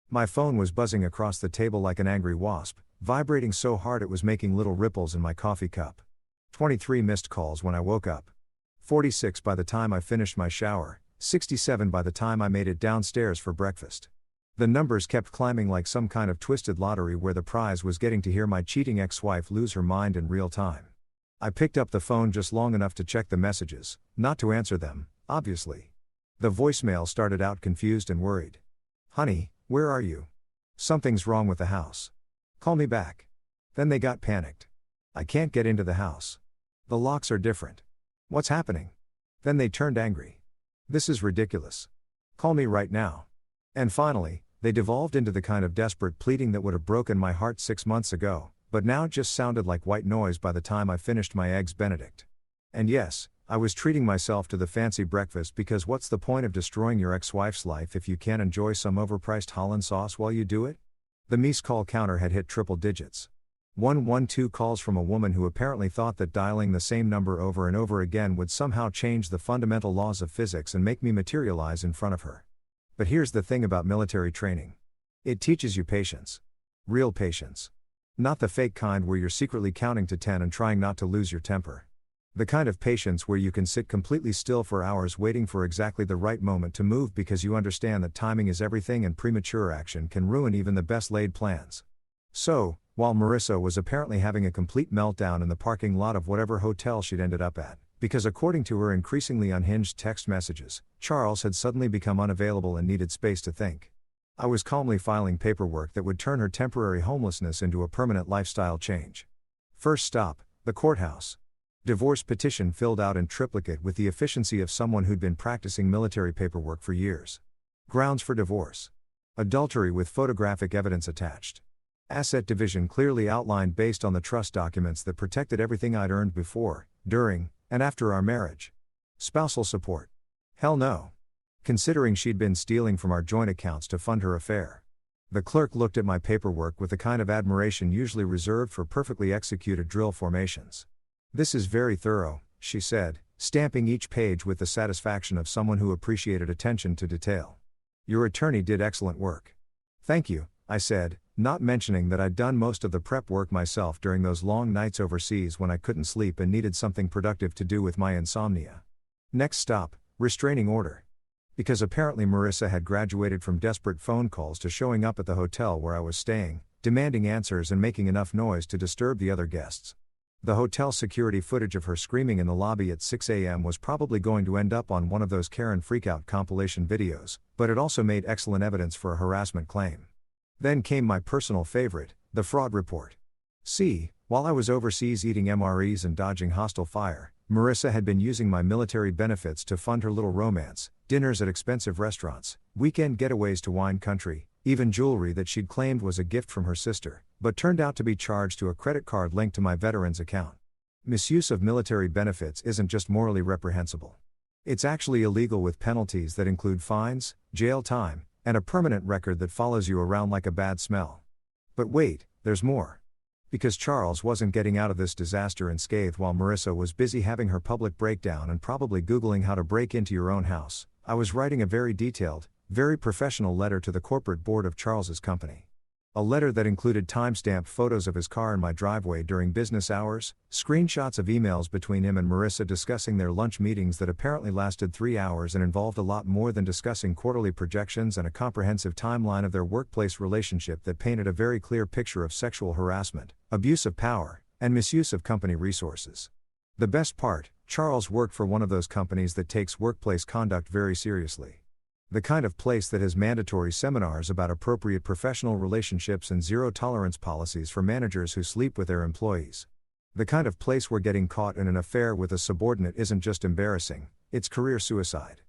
My phone was buzzing across the table like an angry wasp, vibrating so hard it was making little ripples in my coffee cup. 23 missed calls when I woke up. 46 by the time I finished my shower, 67 by the time I made it downstairs for breakfast. The numbers kept climbing like some kind of twisted lottery where the prize was getting to hear my cheating ex-wife lose her mind in real time. I picked up the phone just long enough to check the messages, not to answer them, obviously. The voicemail started out confused and worried. "Honey, where are you? Something's wrong with the house. Call me back." Then they got panicked. "I can't get into the house. The locks are different. What's happening?" Then they turned angry. "This is ridiculous. Call me right now." And finally, they devolved into the kind of desperate pleading that would have broken my heart 6 months ago, but now just sounded like white noise by the time I finished my Eggs Benedict. And yes, I was treating myself to the fancy breakfast because what's the point of destroying your ex-wife's life if you can't enjoy some overpriced Holland sauce while you do it? The missed call counter had hit triple digits. 112 calls from a woman who apparently thought that dialing the same number over and over again would somehow change the fundamental laws of physics and make me materialize in front of her. But here's the thing about military training. It teaches you patience. Real patience. Not the fake kind where you're secretly counting to 10 and trying not to lose your temper. The kind of patience where you can sit completely still for hours waiting for exactly the right moment to move because you understand that timing is everything and premature action can ruin even the best laid plans. So, while Marissa was apparently having a complete meltdown in the parking lot of whatever hotel she'd ended up at, because according to her increasingly unhinged text messages, Charles had suddenly become unavailable and needed space to think, I was calmly filing paperwork that would turn her temporary homelessness into a permanent lifestyle change. First stop, the courthouse. Divorce petition filled out in triplicate with the efficiency of someone who'd been practicing military paperwork for years. Grounds for divorce. Adultery with photographic evidence attached. Asset division clearly outlined based on the trust documents that protected everything I'd earned before, during, and after our marriage. Spousal support. Hell no. Considering she'd been stealing from our joint accounts to fund her affair. The clerk looked at my paperwork with the kind of admiration usually reserved for perfectly executed drill formations. "This is very thorough," she said, stamping each page with the satisfaction of someone who appreciated attention to detail. "Your attorney did excellent work." "Thank you," I said, not mentioning that I'd done most of the prep work myself during those long nights overseas when I couldn't sleep and needed something productive to do with my insomnia. Next stop, restraining order. Because apparently Marissa had graduated from desperate phone calls to showing up at the hotel where I was staying, demanding answers and making enough noise to disturb the other guests. The hotel security footage of her screaming in the lobby at 6 a.m. was probably going to end up on one of those Karen freakout compilation videos, but it also made excellent evidence for a harassment claim. Then came my personal favorite, the fraud report. See, while I was overseas eating MREs and dodging hostile fire, Marissa had been using my military benefits to fund her little romance, dinners at expensive restaurants, weekend getaways to wine country, even jewelry that she'd claimed was a gift from her sister, but turned out to be charged to a credit card linked to my veterans account. Misuse of military benefits isn't just morally reprehensible. It's actually illegal with penalties that include fines, jail time, and a permanent record that follows you around like a bad smell. But wait, there's more. Because Charles wasn't getting out of this disaster unscathed while Marissa was busy having her public breakdown and probably Googling how to break into your own house, I was writing a very detailed, very professional letter to the corporate board of Charles's company. A letter that included time-stamped photos of his car in my driveway during business hours, screenshots of emails between him and Marissa discussing their lunch meetings that apparently lasted 3 hours and involved a lot more than discussing quarterly projections, and a comprehensive timeline of their workplace relationship that painted a very clear picture of sexual harassment, abuse of power, and misuse of company resources. The best part, Charles worked for one of those companies that takes workplace conduct very seriously. The kind of place that has mandatory seminars about appropriate professional relationships and zero-tolerance policies for managers who sleep with their employees. The kind of place where getting caught in an affair with a subordinate isn't just embarrassing, it's career suicide.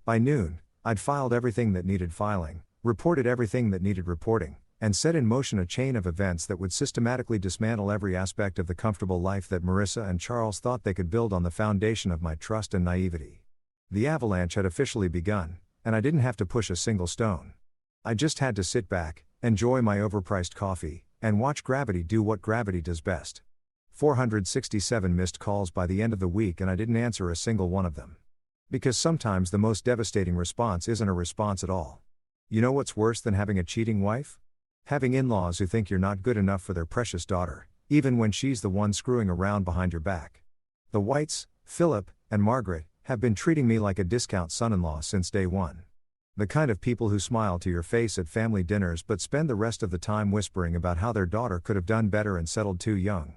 By noon, I'd filed everything that needed filing, reported everything that needed reporting, and set in motion a chain of events that would systematically dismantle every aspect of the comfortable life that Marissa and Charles thought they could build on the foundation of my trust and naivety. The avalanche had officially begun, and I didn't have to push a single stone. I just had to sit back, enjoy my overpriced coffee, and watch gravity do what gravity does best. 467 missed calls by the end of the week, and I didn't answer a single one of them. Because sometimes the most devastating response isn't a response at all. You know what's worse than having a cheating wife? Having in-laws who think you're not good enough for their precious daughter, even when she's the one screwing around behind your back. The Whites, Philip, and Margaret, have been treating me like a discount son-in-law since day one. The kind of people who smile to your face at family dinners but spend the rest of the time whispering about how their daughter could have done better and settled too young.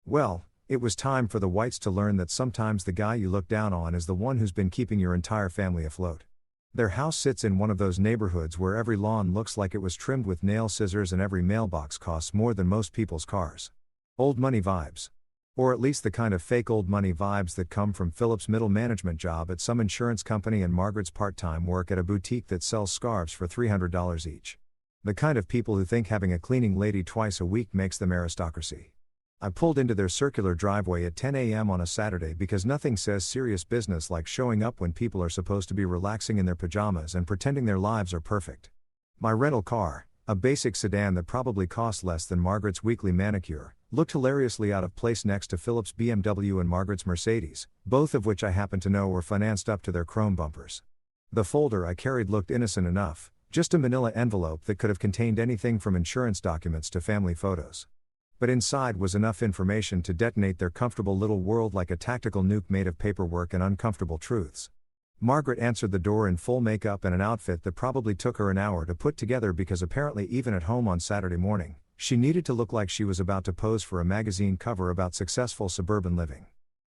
Well, it was time for the Whites to learn that sometimes the guy you look down on is the one who's been keeping your entire family afloat. Their house sits in one of those neighborhoods where every lawn looks like it was trimmed with nail scissors and every mailbox costs more than most people's cars. Old money vibes. Or at least the kind of fake old money vibes that come from Philip's middle management job at some insurance company and Margaret's part-time work at a boutique that sells scarves for $300 each. The kind of people who think having a cleaning lady twice a week makes them aristocracy. I pulled into their circular driveway at 10 a.m. on a Saturday because nothing says serious business like showing up when people are supposed to be relaxing in their pajamas and pretending their lives are perfect. My rental car, a basic sedan that probably cost less than Margaret's weekly manicure, looked hilariously out of place next to Philip's BMW and Margaret's Mercedes, both of which I happen to know were financed up to their chrome bumpers. The folder I carried looked innocent enough, just a manila envelope that could have contained anything from insurance documents to family photos. But inside was enough information to detonate their comfortable little world like a tactical nuke made of paperwork and uncomfortable truths. Margaret answered the door in full makeup and an outfit that probably took her an hour to put together because apparently even at home on Saturday morning, she needed to look like she was about to pose for a magazine cover about successful suburban living.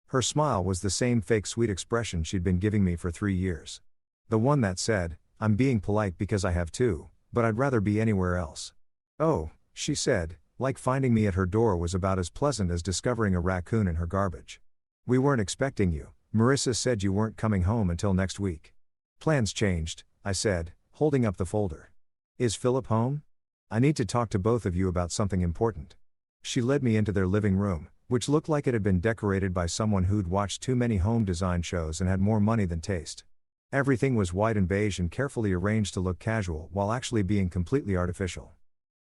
Her smile was the same fake sweet expression she'd been giving me for 3 years. The one that said, "I'm being polite because I have to, but I'd rather be anywhere else." "Oh," she said, like finding me at her door was about as pleasant as discovering a raccoon in her garbage. "We weren't expecting you. Marissa said you weren't coming home until next week." "Plans changed," I said, holding up the folder. "Is Philip home? I need to talk to both of you about something important." She led me into their living room, which looked like it had been decorated by someone who'd watched too many home design shows and had more money than taste. Everything was white and beige and carefully arranged to look casual while actually being completely artificial.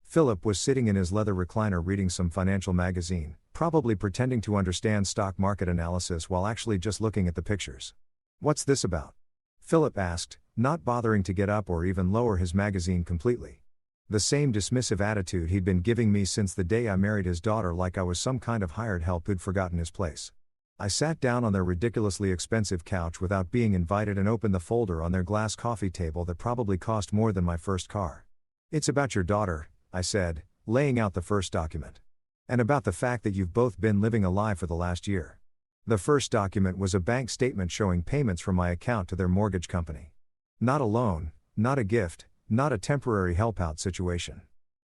Philip was sitting in his leather recliner reading some financial magazine, probably pretending to understand stock market analysis while actually just looking at the pictures. "What's this about?" Philip asked, not bothering to get up or even lower his magazine completely. The same dismissive attitude he'd been giving me since the day I married his daughter, like I was some kind of hired help who'd forgotten his place. I sat down on their ridiculously expensive couch without being invited and opened the folder on their glass coffee table that probably cost more than my first car. "It's about your daughter," I said, laying out the first document. "And about the fact that you've both been living a lie for the last year." The first document was a bank statement showing payments from my account to their mortgage company. Not a loan, not a gift, not a temporary help-out situation.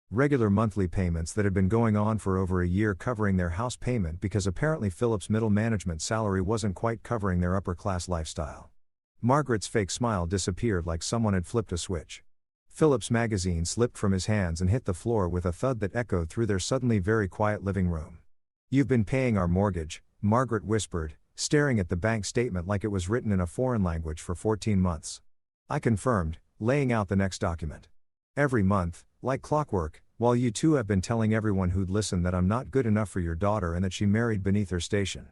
Regular monthly payments that had been going on for over a year, covering their house payment because apparently Philip's middle management salary wasn't quite covering their upper-class lifestyle. Margaret's fake smile disappeared like someone had flipped a switch. Philip's magazine slipped from his hands and hit the floor with a thud that echoed through their suddenly very quiet living room. "You've been paying our mortgage," Margaret whispered, staring at the bank statement like it was written in a foreign language, "for 14 months. I confirmed, laying out the next document. "Every month, like clockwork, while you two have been telling everyone who'd listen that I'm not good enough for your daughter and that she married beneath her station."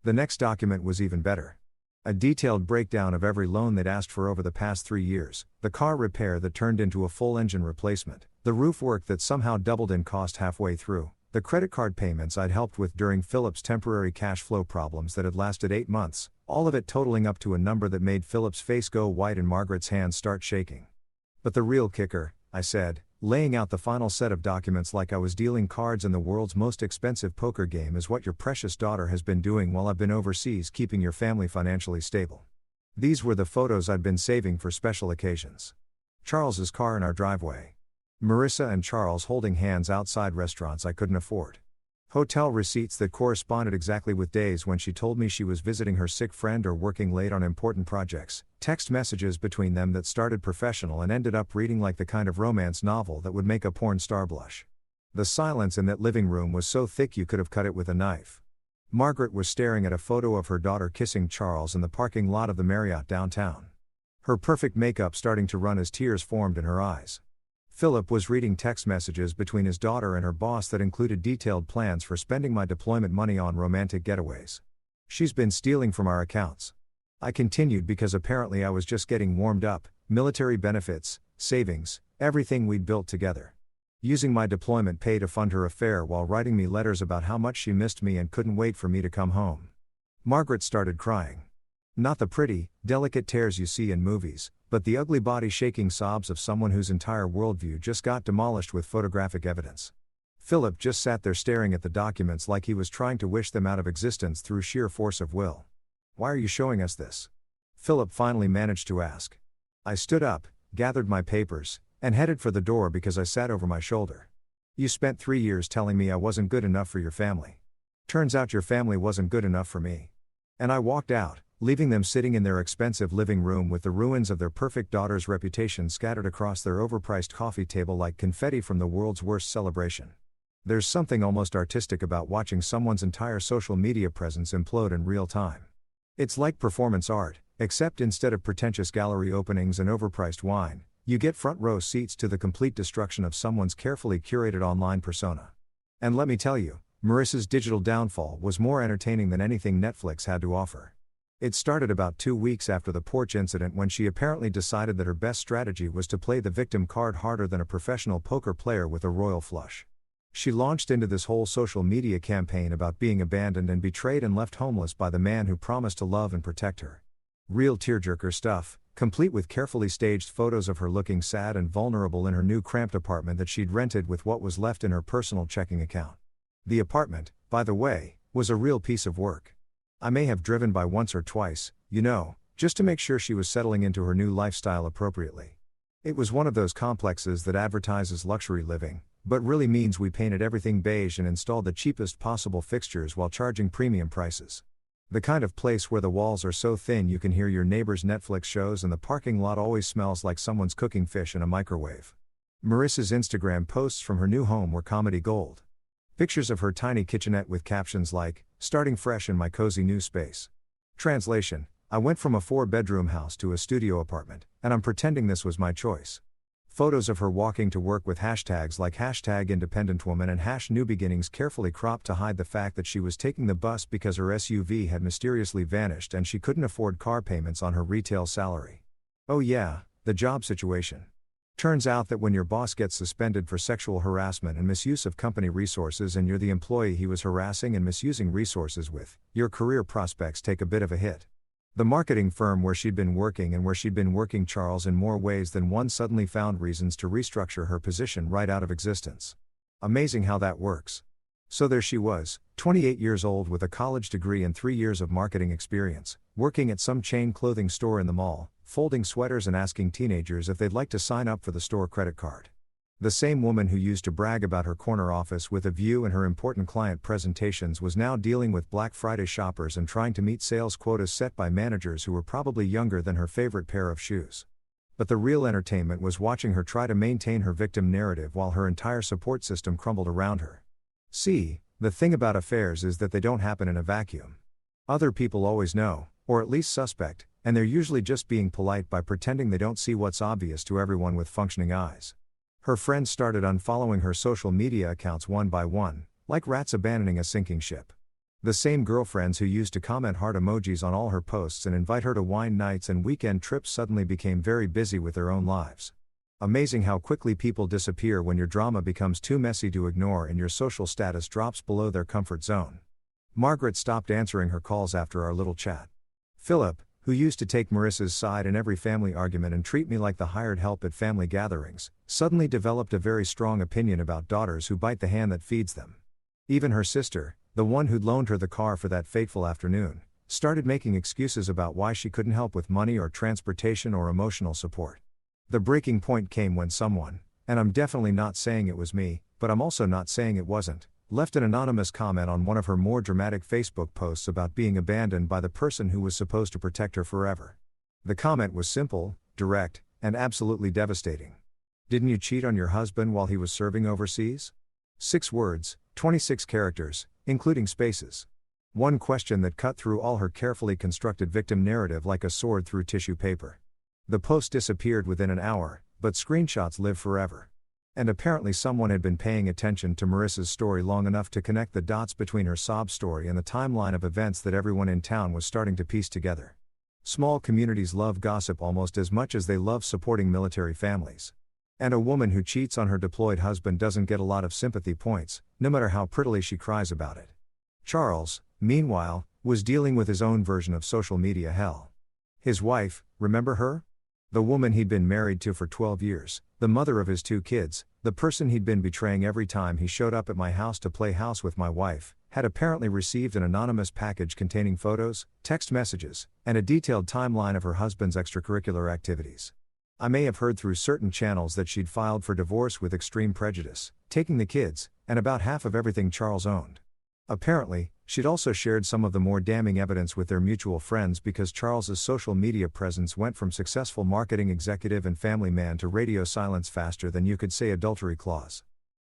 The next document was even better. A detailed breakdown of every loan they'd asked for over the past 3 years, the car repair that turned into a full engine replacement, the roof work that somehow doubled in cost halfway through, the credit card payments I'd helped with during Philip's temporary cash flow problems that had lasted 8 months, all of it totaling up to a number that made Philip's face go white and Margaret's hands start shaking. "But the real kicker," I said, laying out the final set of documents like I was dealing cards in the world's most expensive poker game, "is what your precious daughter has been doing while I've been overseas keeping your family financially stable." These were the photos I'd been saving for special occasions. Charles's car in our driveway. Marissa and Charles holding hands outside restaurants I couldn't afford. Hotel receipts that corresponded exactly with days when she told me she was visiting her sick friend or working late on important projects, text messages between them that started professional and ended up reading like the kind of romance novel that would make a porn star blush. The silence in that living room was so thick you could have cut it with a knife. Margaret was staring at a photo of her daughter kissing Charles in the parking lot of the Marriott downtown. Her perfect makeup starting to run as tears formed in her eyes. Philip was reading text messages between his daughter and her boss that included detailed plans for spending my deployment money on romantic getaways. "She's been stealing from our accounts," I continued, because apparently I was just getting warmed up, military benefits, savings, everything we'd built together. Using my deployment pay to fund her affair while writing me letters about how much she missed me and couldn't wait for me to come home. Margaret started crying. Not the pretty, delicate tears you see in movies, but the ugly body-shaking sobs of someone whose entire worldview just got demolished with photographic evidence. Philip just sat there staring at the documents like he was trying to wish them out of existence through sheer force of will. "Why are you showing us this?" Philip finally managed to ask. I stood up, gathered my papers, and headed for the door because I sat over my shoulder. "You spent 3 years telling me I wasn't good enough for your family. Turns out your family wasn't good enough for me." And I walked out, leaving them sitting in their expensive living room with the ruins of their perfect daughter's reputation scattered across their overpriced coffee table like confetti from the world's worst celebration. There's something almost artistic about watching someone's entire social media presence implode in real time. It's like performance art, except instead of pretentious gallery openings and overpriced wine, you get front row seats to the complete destruction of someone's carefully curated online persona. And let me tell you, Marissa's digital downfall was more entertaining than anything Netflix had to offer. It started about 2 weeks after the porch incident, when she apparently decided that her best strategy was to play the victim card harder than a professional poker player with a royal flush. She launched into this whole social media campaign about being abandoned and betrayed and left homeless by the man who promised to love and protect her. Real tearjerker stuff, complete with carefully staged photos of her looking sad and vulnerable in her new cramped apartment that she'd rented with what was left in her personal checking account. The apartment, by the way, was a real piece of work. I may have driven by once or twice, just to make sure she was settling into her new lifestyle appropriately. It was one of those complexes that advertises luxury living, but really means we painted everything beige and installed the cheapest possible fixtures while charging premium prices. The kind of place where the walls are so thin you can hear your neighbor's Netflix shows and the parking lot always smells like someone's cooking fish in a microwave. Marissa's Instagram posts from her new home were comedy gold. Pictures of her tiny kitchenette with captions like, "Starting fresh in my cozy new space." Translation: I went from a 4-bedroom house to a studio apartment, and I'm pretending this was my choice. Photos of her walking to work with hashtags like #independentwoman and #newbeginnings carefully cropped to hide the fact that she was taking the bus because her SUV had mysteriously vanished and she couldn't afford car payments on her retail salary. Oh yeah, the job situation. Turns out that when your boss gets suspended for sexual harassment and misuse of company resources and you're the employee he was harassing and misusing resources with, your career prospects take a bit of a hit. The marketing firm where she'd been working Charles in more ways than one suddenly found reasons to restructure her position right out of existence. Amazing how that works. So there she was, 28 years old with a college degree and 3 years of marketing experience, working at some chain clothing store in the mall, folding sweaters and asking teenagers if they'd like to sign up for the store credit card. The same woman who used to brag about her corner office with a view and her important client presentations was now dealing with Black Friday shoppers and trying to meet sales quotas set by managers who were probably younger than her favorite pair of shoes. But the real entertainment was watching her try to maintain her victim narrative while her entire support system crumbled around her. See, the thing about affairs is that they don't happen in a vacuum. Other people always know, or at least suspect, and they're usually just being polite by pretending they don't see what's obvious to everyone with functioning eyes. Her friends started unfollowing her social media accounts one by one, like rats abandoning a sinking ship. The same girlfriends who used to comment heart emojis on all her posts and invite her to wine nights and weekend trips suddenly became very busy with their own lives. Amazing how quickly people disappear when your drama becomes too messy to ignore and your social status drops below their comfort zone. Margaret stopped answering her calls after our little chat. Philip, who used to take Marissa's side in every family argument and treat me like the hired help at family gatherings, suddenly developed a very strong opinion about daughters who bite the hand that feeds them. Even her sister, the one who'd loaned her the car for that fateful afternoon, started making excuses about why she couldn't help with money or transportation or emotional support. The breaking point came when someone, and I'm definitely not saying it was me, but I'm also not saying it wasn't, left an anonymous comment on one of her more dramatic Facebook posts about being abandoned by the person who was supposed to protect her forever. The comment was simple, direct, and absolutely devastating. Didn't you cheat on your husband while he was serving overseas? 6 words, 26 characters, including spaces. One question that cut through all her carefully constructed victim narrative like a sword through tissue paper. The post disappeared within an hour, but screenshots live forever. And apparently someone had been paying attention to Marissa's story long enough to connect the dots between her sob story and the timeline of events that everyone in town was starting to piece together. Small communities love gossip almost as much as they love supporting military families. And a woman who cheats on her deployed husband doesn't get a lot of sympathy points, no matter how prettily she cries about it. Charles, meanwhile, was dealing with his own version of social media hell. His wife, remember her? The woman he'd been married to for 12 years, the mother of his 2 kids, the person he'd been betraying every time he showed up at my house to play house with my wife, had apparently received an anonymous package containing photos, text messages, and a detailed timeline of her husband's extracurricular activities. I may have heard through certain channels that she'd filed for divorce with extreme prejudice, taking the kids, and about half of everything Charles owned. Apparently, she'd also shared some of the more damning evidence with their mutual friends because Charles's social media presence went from successful marketing executive and family man to radio silence faster than you could say adultery clause.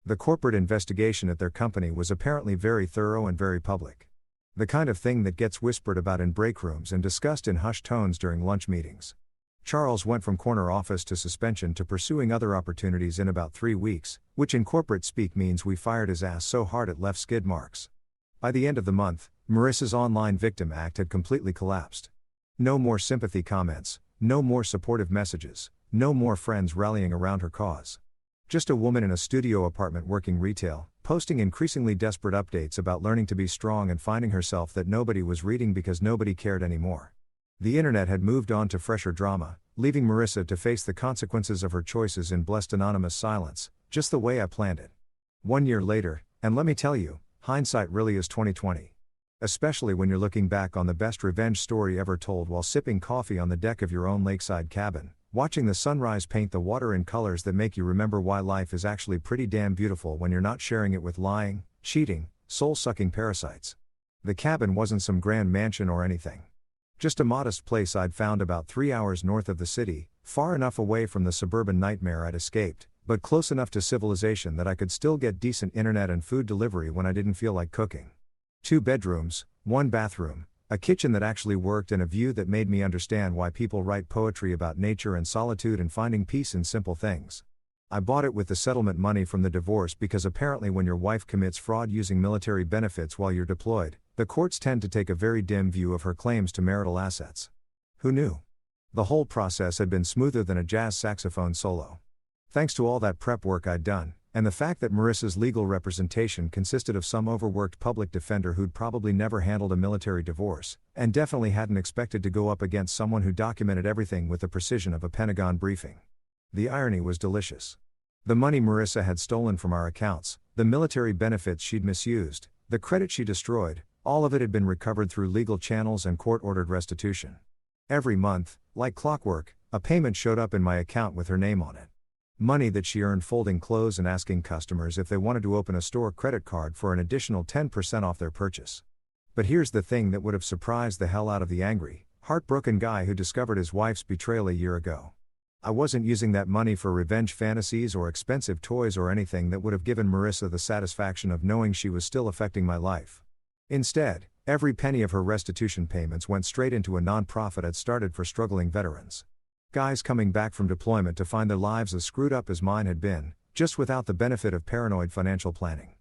The corporate investigation at their company was apparently very thorough and very public. The kind of thing that gets whispered about in break rooms and discussed in hushed tones during lunch meetings. Charles went from corner office to suspension to pursuing other opportunities in about 3 weeks, which in corporate speak means we fired his ass so hard it left skid marks. By the end of the month, Marissa's online victim act had completely collapsed. No more sympathy comments, no more supportive messages, no more friends rallying around her cause. Just a woman in a studio apartment working retail, posting increasingly desperate updates about learning to be strong and finding herself that nobody was reading because nobody cared anymore. The internet had moved on to fresher drama, leaving Marissa to face the consequences of her choices in blessed anonymous silence, just the way I planned it. 1 year later, and let me tell you, hindsight really is 20/20. Especially when you're looking back on the best revenge story ever told while sipping coffee on the deck of your own lakeside cabin, watching the sunrise paint the water in colors that make you remember why life is actually pretty damn beautiful when you're not sharing it with lying, cheating, soul-sucking parasites. The cabin wasn't some grand mansion or anything. Just a modest place I'd found about 3 hours north of the city, far enough away from the suburban nightmare I'd escaped, but close enough to civilization that I could still get decent internet and food delivery when I didn't feel like cooking. 2 bedrooms, 1 bathroom, A kitchen that actually worked and a view that made me understand why people write poetry about nature and solitude and finding peace in simple things. I bought it with the settlement money from the divorce because apparently when your wife commits fraud using military benefits while you're deployed, the courts tend to take a very dim view of her claims to marital assets. Who knew? The whole process had been smoother than a jazz saxophone solo. Thanks to all that prep work I'd done, and the fact that Marissa's legal representation consisted of some overworked public defender who'd probably never handled a military divorce, and definitely hadn't expected to go up against someone who documented everything with the precision of a Pentagon briefing. The irony was delicious. The money Marissa had stolen from our accounts, the military benefits she'd misused, the credit she destroyed, all of it had been recovered through legal channels and court-ordered restitution. Every month, like clockwork, a payment showed up in my account with her name on it. Money that she earned folding clothes and asking customers if they wanted to open a store credit card for an additional 10% off their purchase. But here's the thing that would have surprised the hell out of the angry, heartbroken guy who discovered his wife's betrayal a year ago. I wasn't using that money for revenge fantasies or expensive toys or anything that would have given Marissa the satisfaction of knowing she was still affecting my life. Instead, every penny of her restitution payments went straight into a nonprofit I'd started for struggling veterans. Guys coming back from deployment to find their lives as screwed up as mine had been, just without the benefit of paranoid financial planning.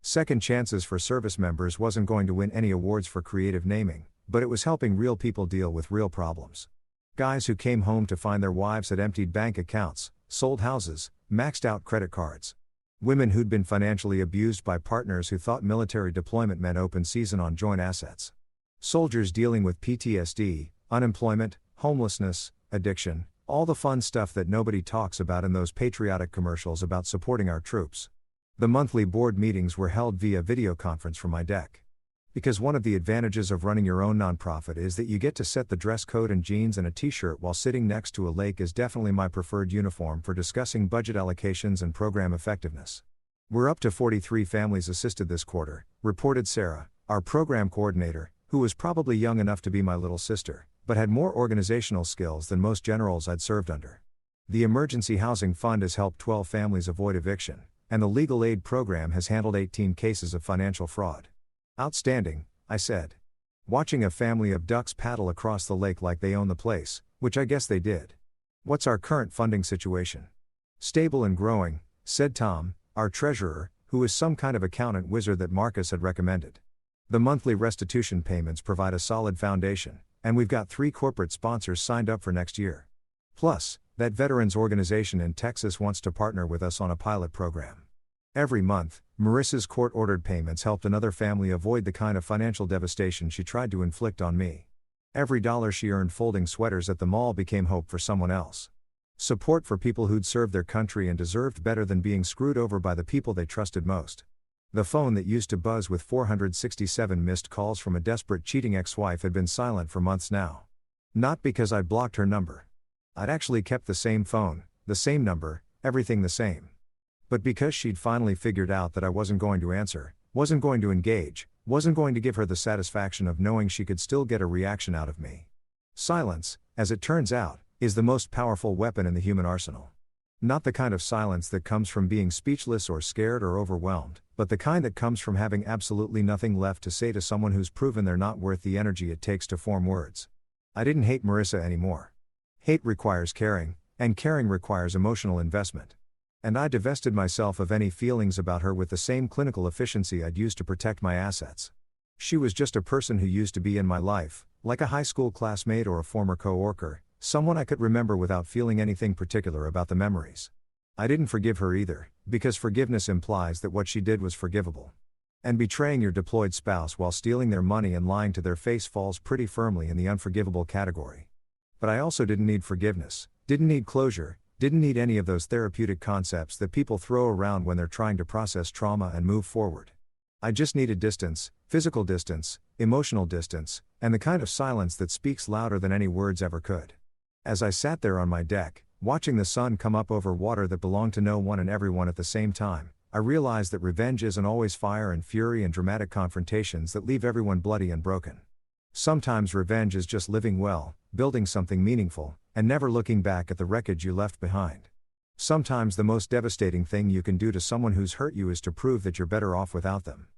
Second Chances for Service Members wasn't going to win any awards for creative naming, but it was helping real people deal with real problems. Guys who came home to find their wives had emptied bank accounts, sold houses, maxed out credit cards. Women who'd been financially abused by partners who thought military deployment meant open season on joint assets. Soldiers dealing with PTSD, unemployment, homelessness, addiction, all the fun stuff that nobody talks about in those patriotic commercials about supporting our troops. The monthly board meetings were held via video conference from my deck. Because one of the advantages of running your own nonprofit is that you get to set the dress code and jeans and a t-shirt while sitting next to a lake is definitely my preferred uniform for discussing budget allocations and program effectiveness. We're up to 43 families assisted this quarter, reported Sarah, our program coordinator, who was probably young enough to be my little sister, but had more organizational skills than most generals I'd served under. The Emergency Housing Fund has helped 12 families avoid eviction, and the Legal Aid Program has handled 18 cases of financial fraud. Outstanding, I said. Watching a family of ducks paddle across the lake like they own the place, which I guess they did. What's our current funding situation? Stable and growing, said Tom, our treasurer, who is some kind of accountant wizard that Marcus had recommended. The monthly restitution payments provide a solid foundation, and we've got 3 corporate sponsors signed up for next year. Plus, that veterans organization in Texas wants to partner with us on a pilot program. Every month, Marissa's court-ordered payments helped another family avoid the kind of financial devastation she tried to inflict on me. Every dollar she earned folding sweaters at the mall became hope for someone else. Support for people who'd served their country and deserved better than being screwed over by the people they trusted most. The phone that used to buzz with 467 missed calls from a desperate cheating ex-wife had been silent for months now. Not because I'd blocked her number. I'd actually kept the same phone, the same number, everything the same. But because she'd finally figured out that I wasn't going to answer, wasn't going to engage, wasn't going to give her the satisfaction of knowing she could still get a reaction out of me. Silence, as it turns out, is the most powerful weapon in the human arsenal. Not the kind of silence that comes from being speechless or scared or overwhelmed, but the kind that comes from having absolutely nothing left to say to someone who's proven they're not worth the energy it takes to form words. I didn't hate Marissa anymore. Hate requires caring, and caring requires emotional investment. And I divested myself of any feelings about her with the same clinical efficiency I'd used to protect my assets. She was just a person who used to be in my life, like a high school classmate or a former co-worker, someone I could remember without feeling anything particular about the memories. I didn't forgive her either, because forgiveness implies that what she did was forgivable. And betraying your deployed spouse while stealing their money and lying to their face falls pretty firmly in the unforgivable category. But I also didn't need forgiveness, didn't need closure, didn't need any of those therapeutic concepts that people throw around when they're trying to process trauma and move forward. I just needed distance, physical distance, emotional distance, and the kind of silence that speaks louder than any words ever could. As I sat there on my deck, watching the sun come up over water that belonged to no one and everyone at the same time, I realized that revenge isn't always fire and fury and dramatic confrontations that leave everyone bloody and broken. Sometimes revenge is just living well, building something meaningful, and never looking back at the wreckage you left behind. Sometimes the most devastating thing you can do to someone who's hurt you is to prove that you're better off without them.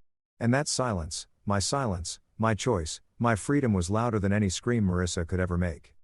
And that silence, my silence, my choice, my freedom was louder than any scream Marissa could ever make.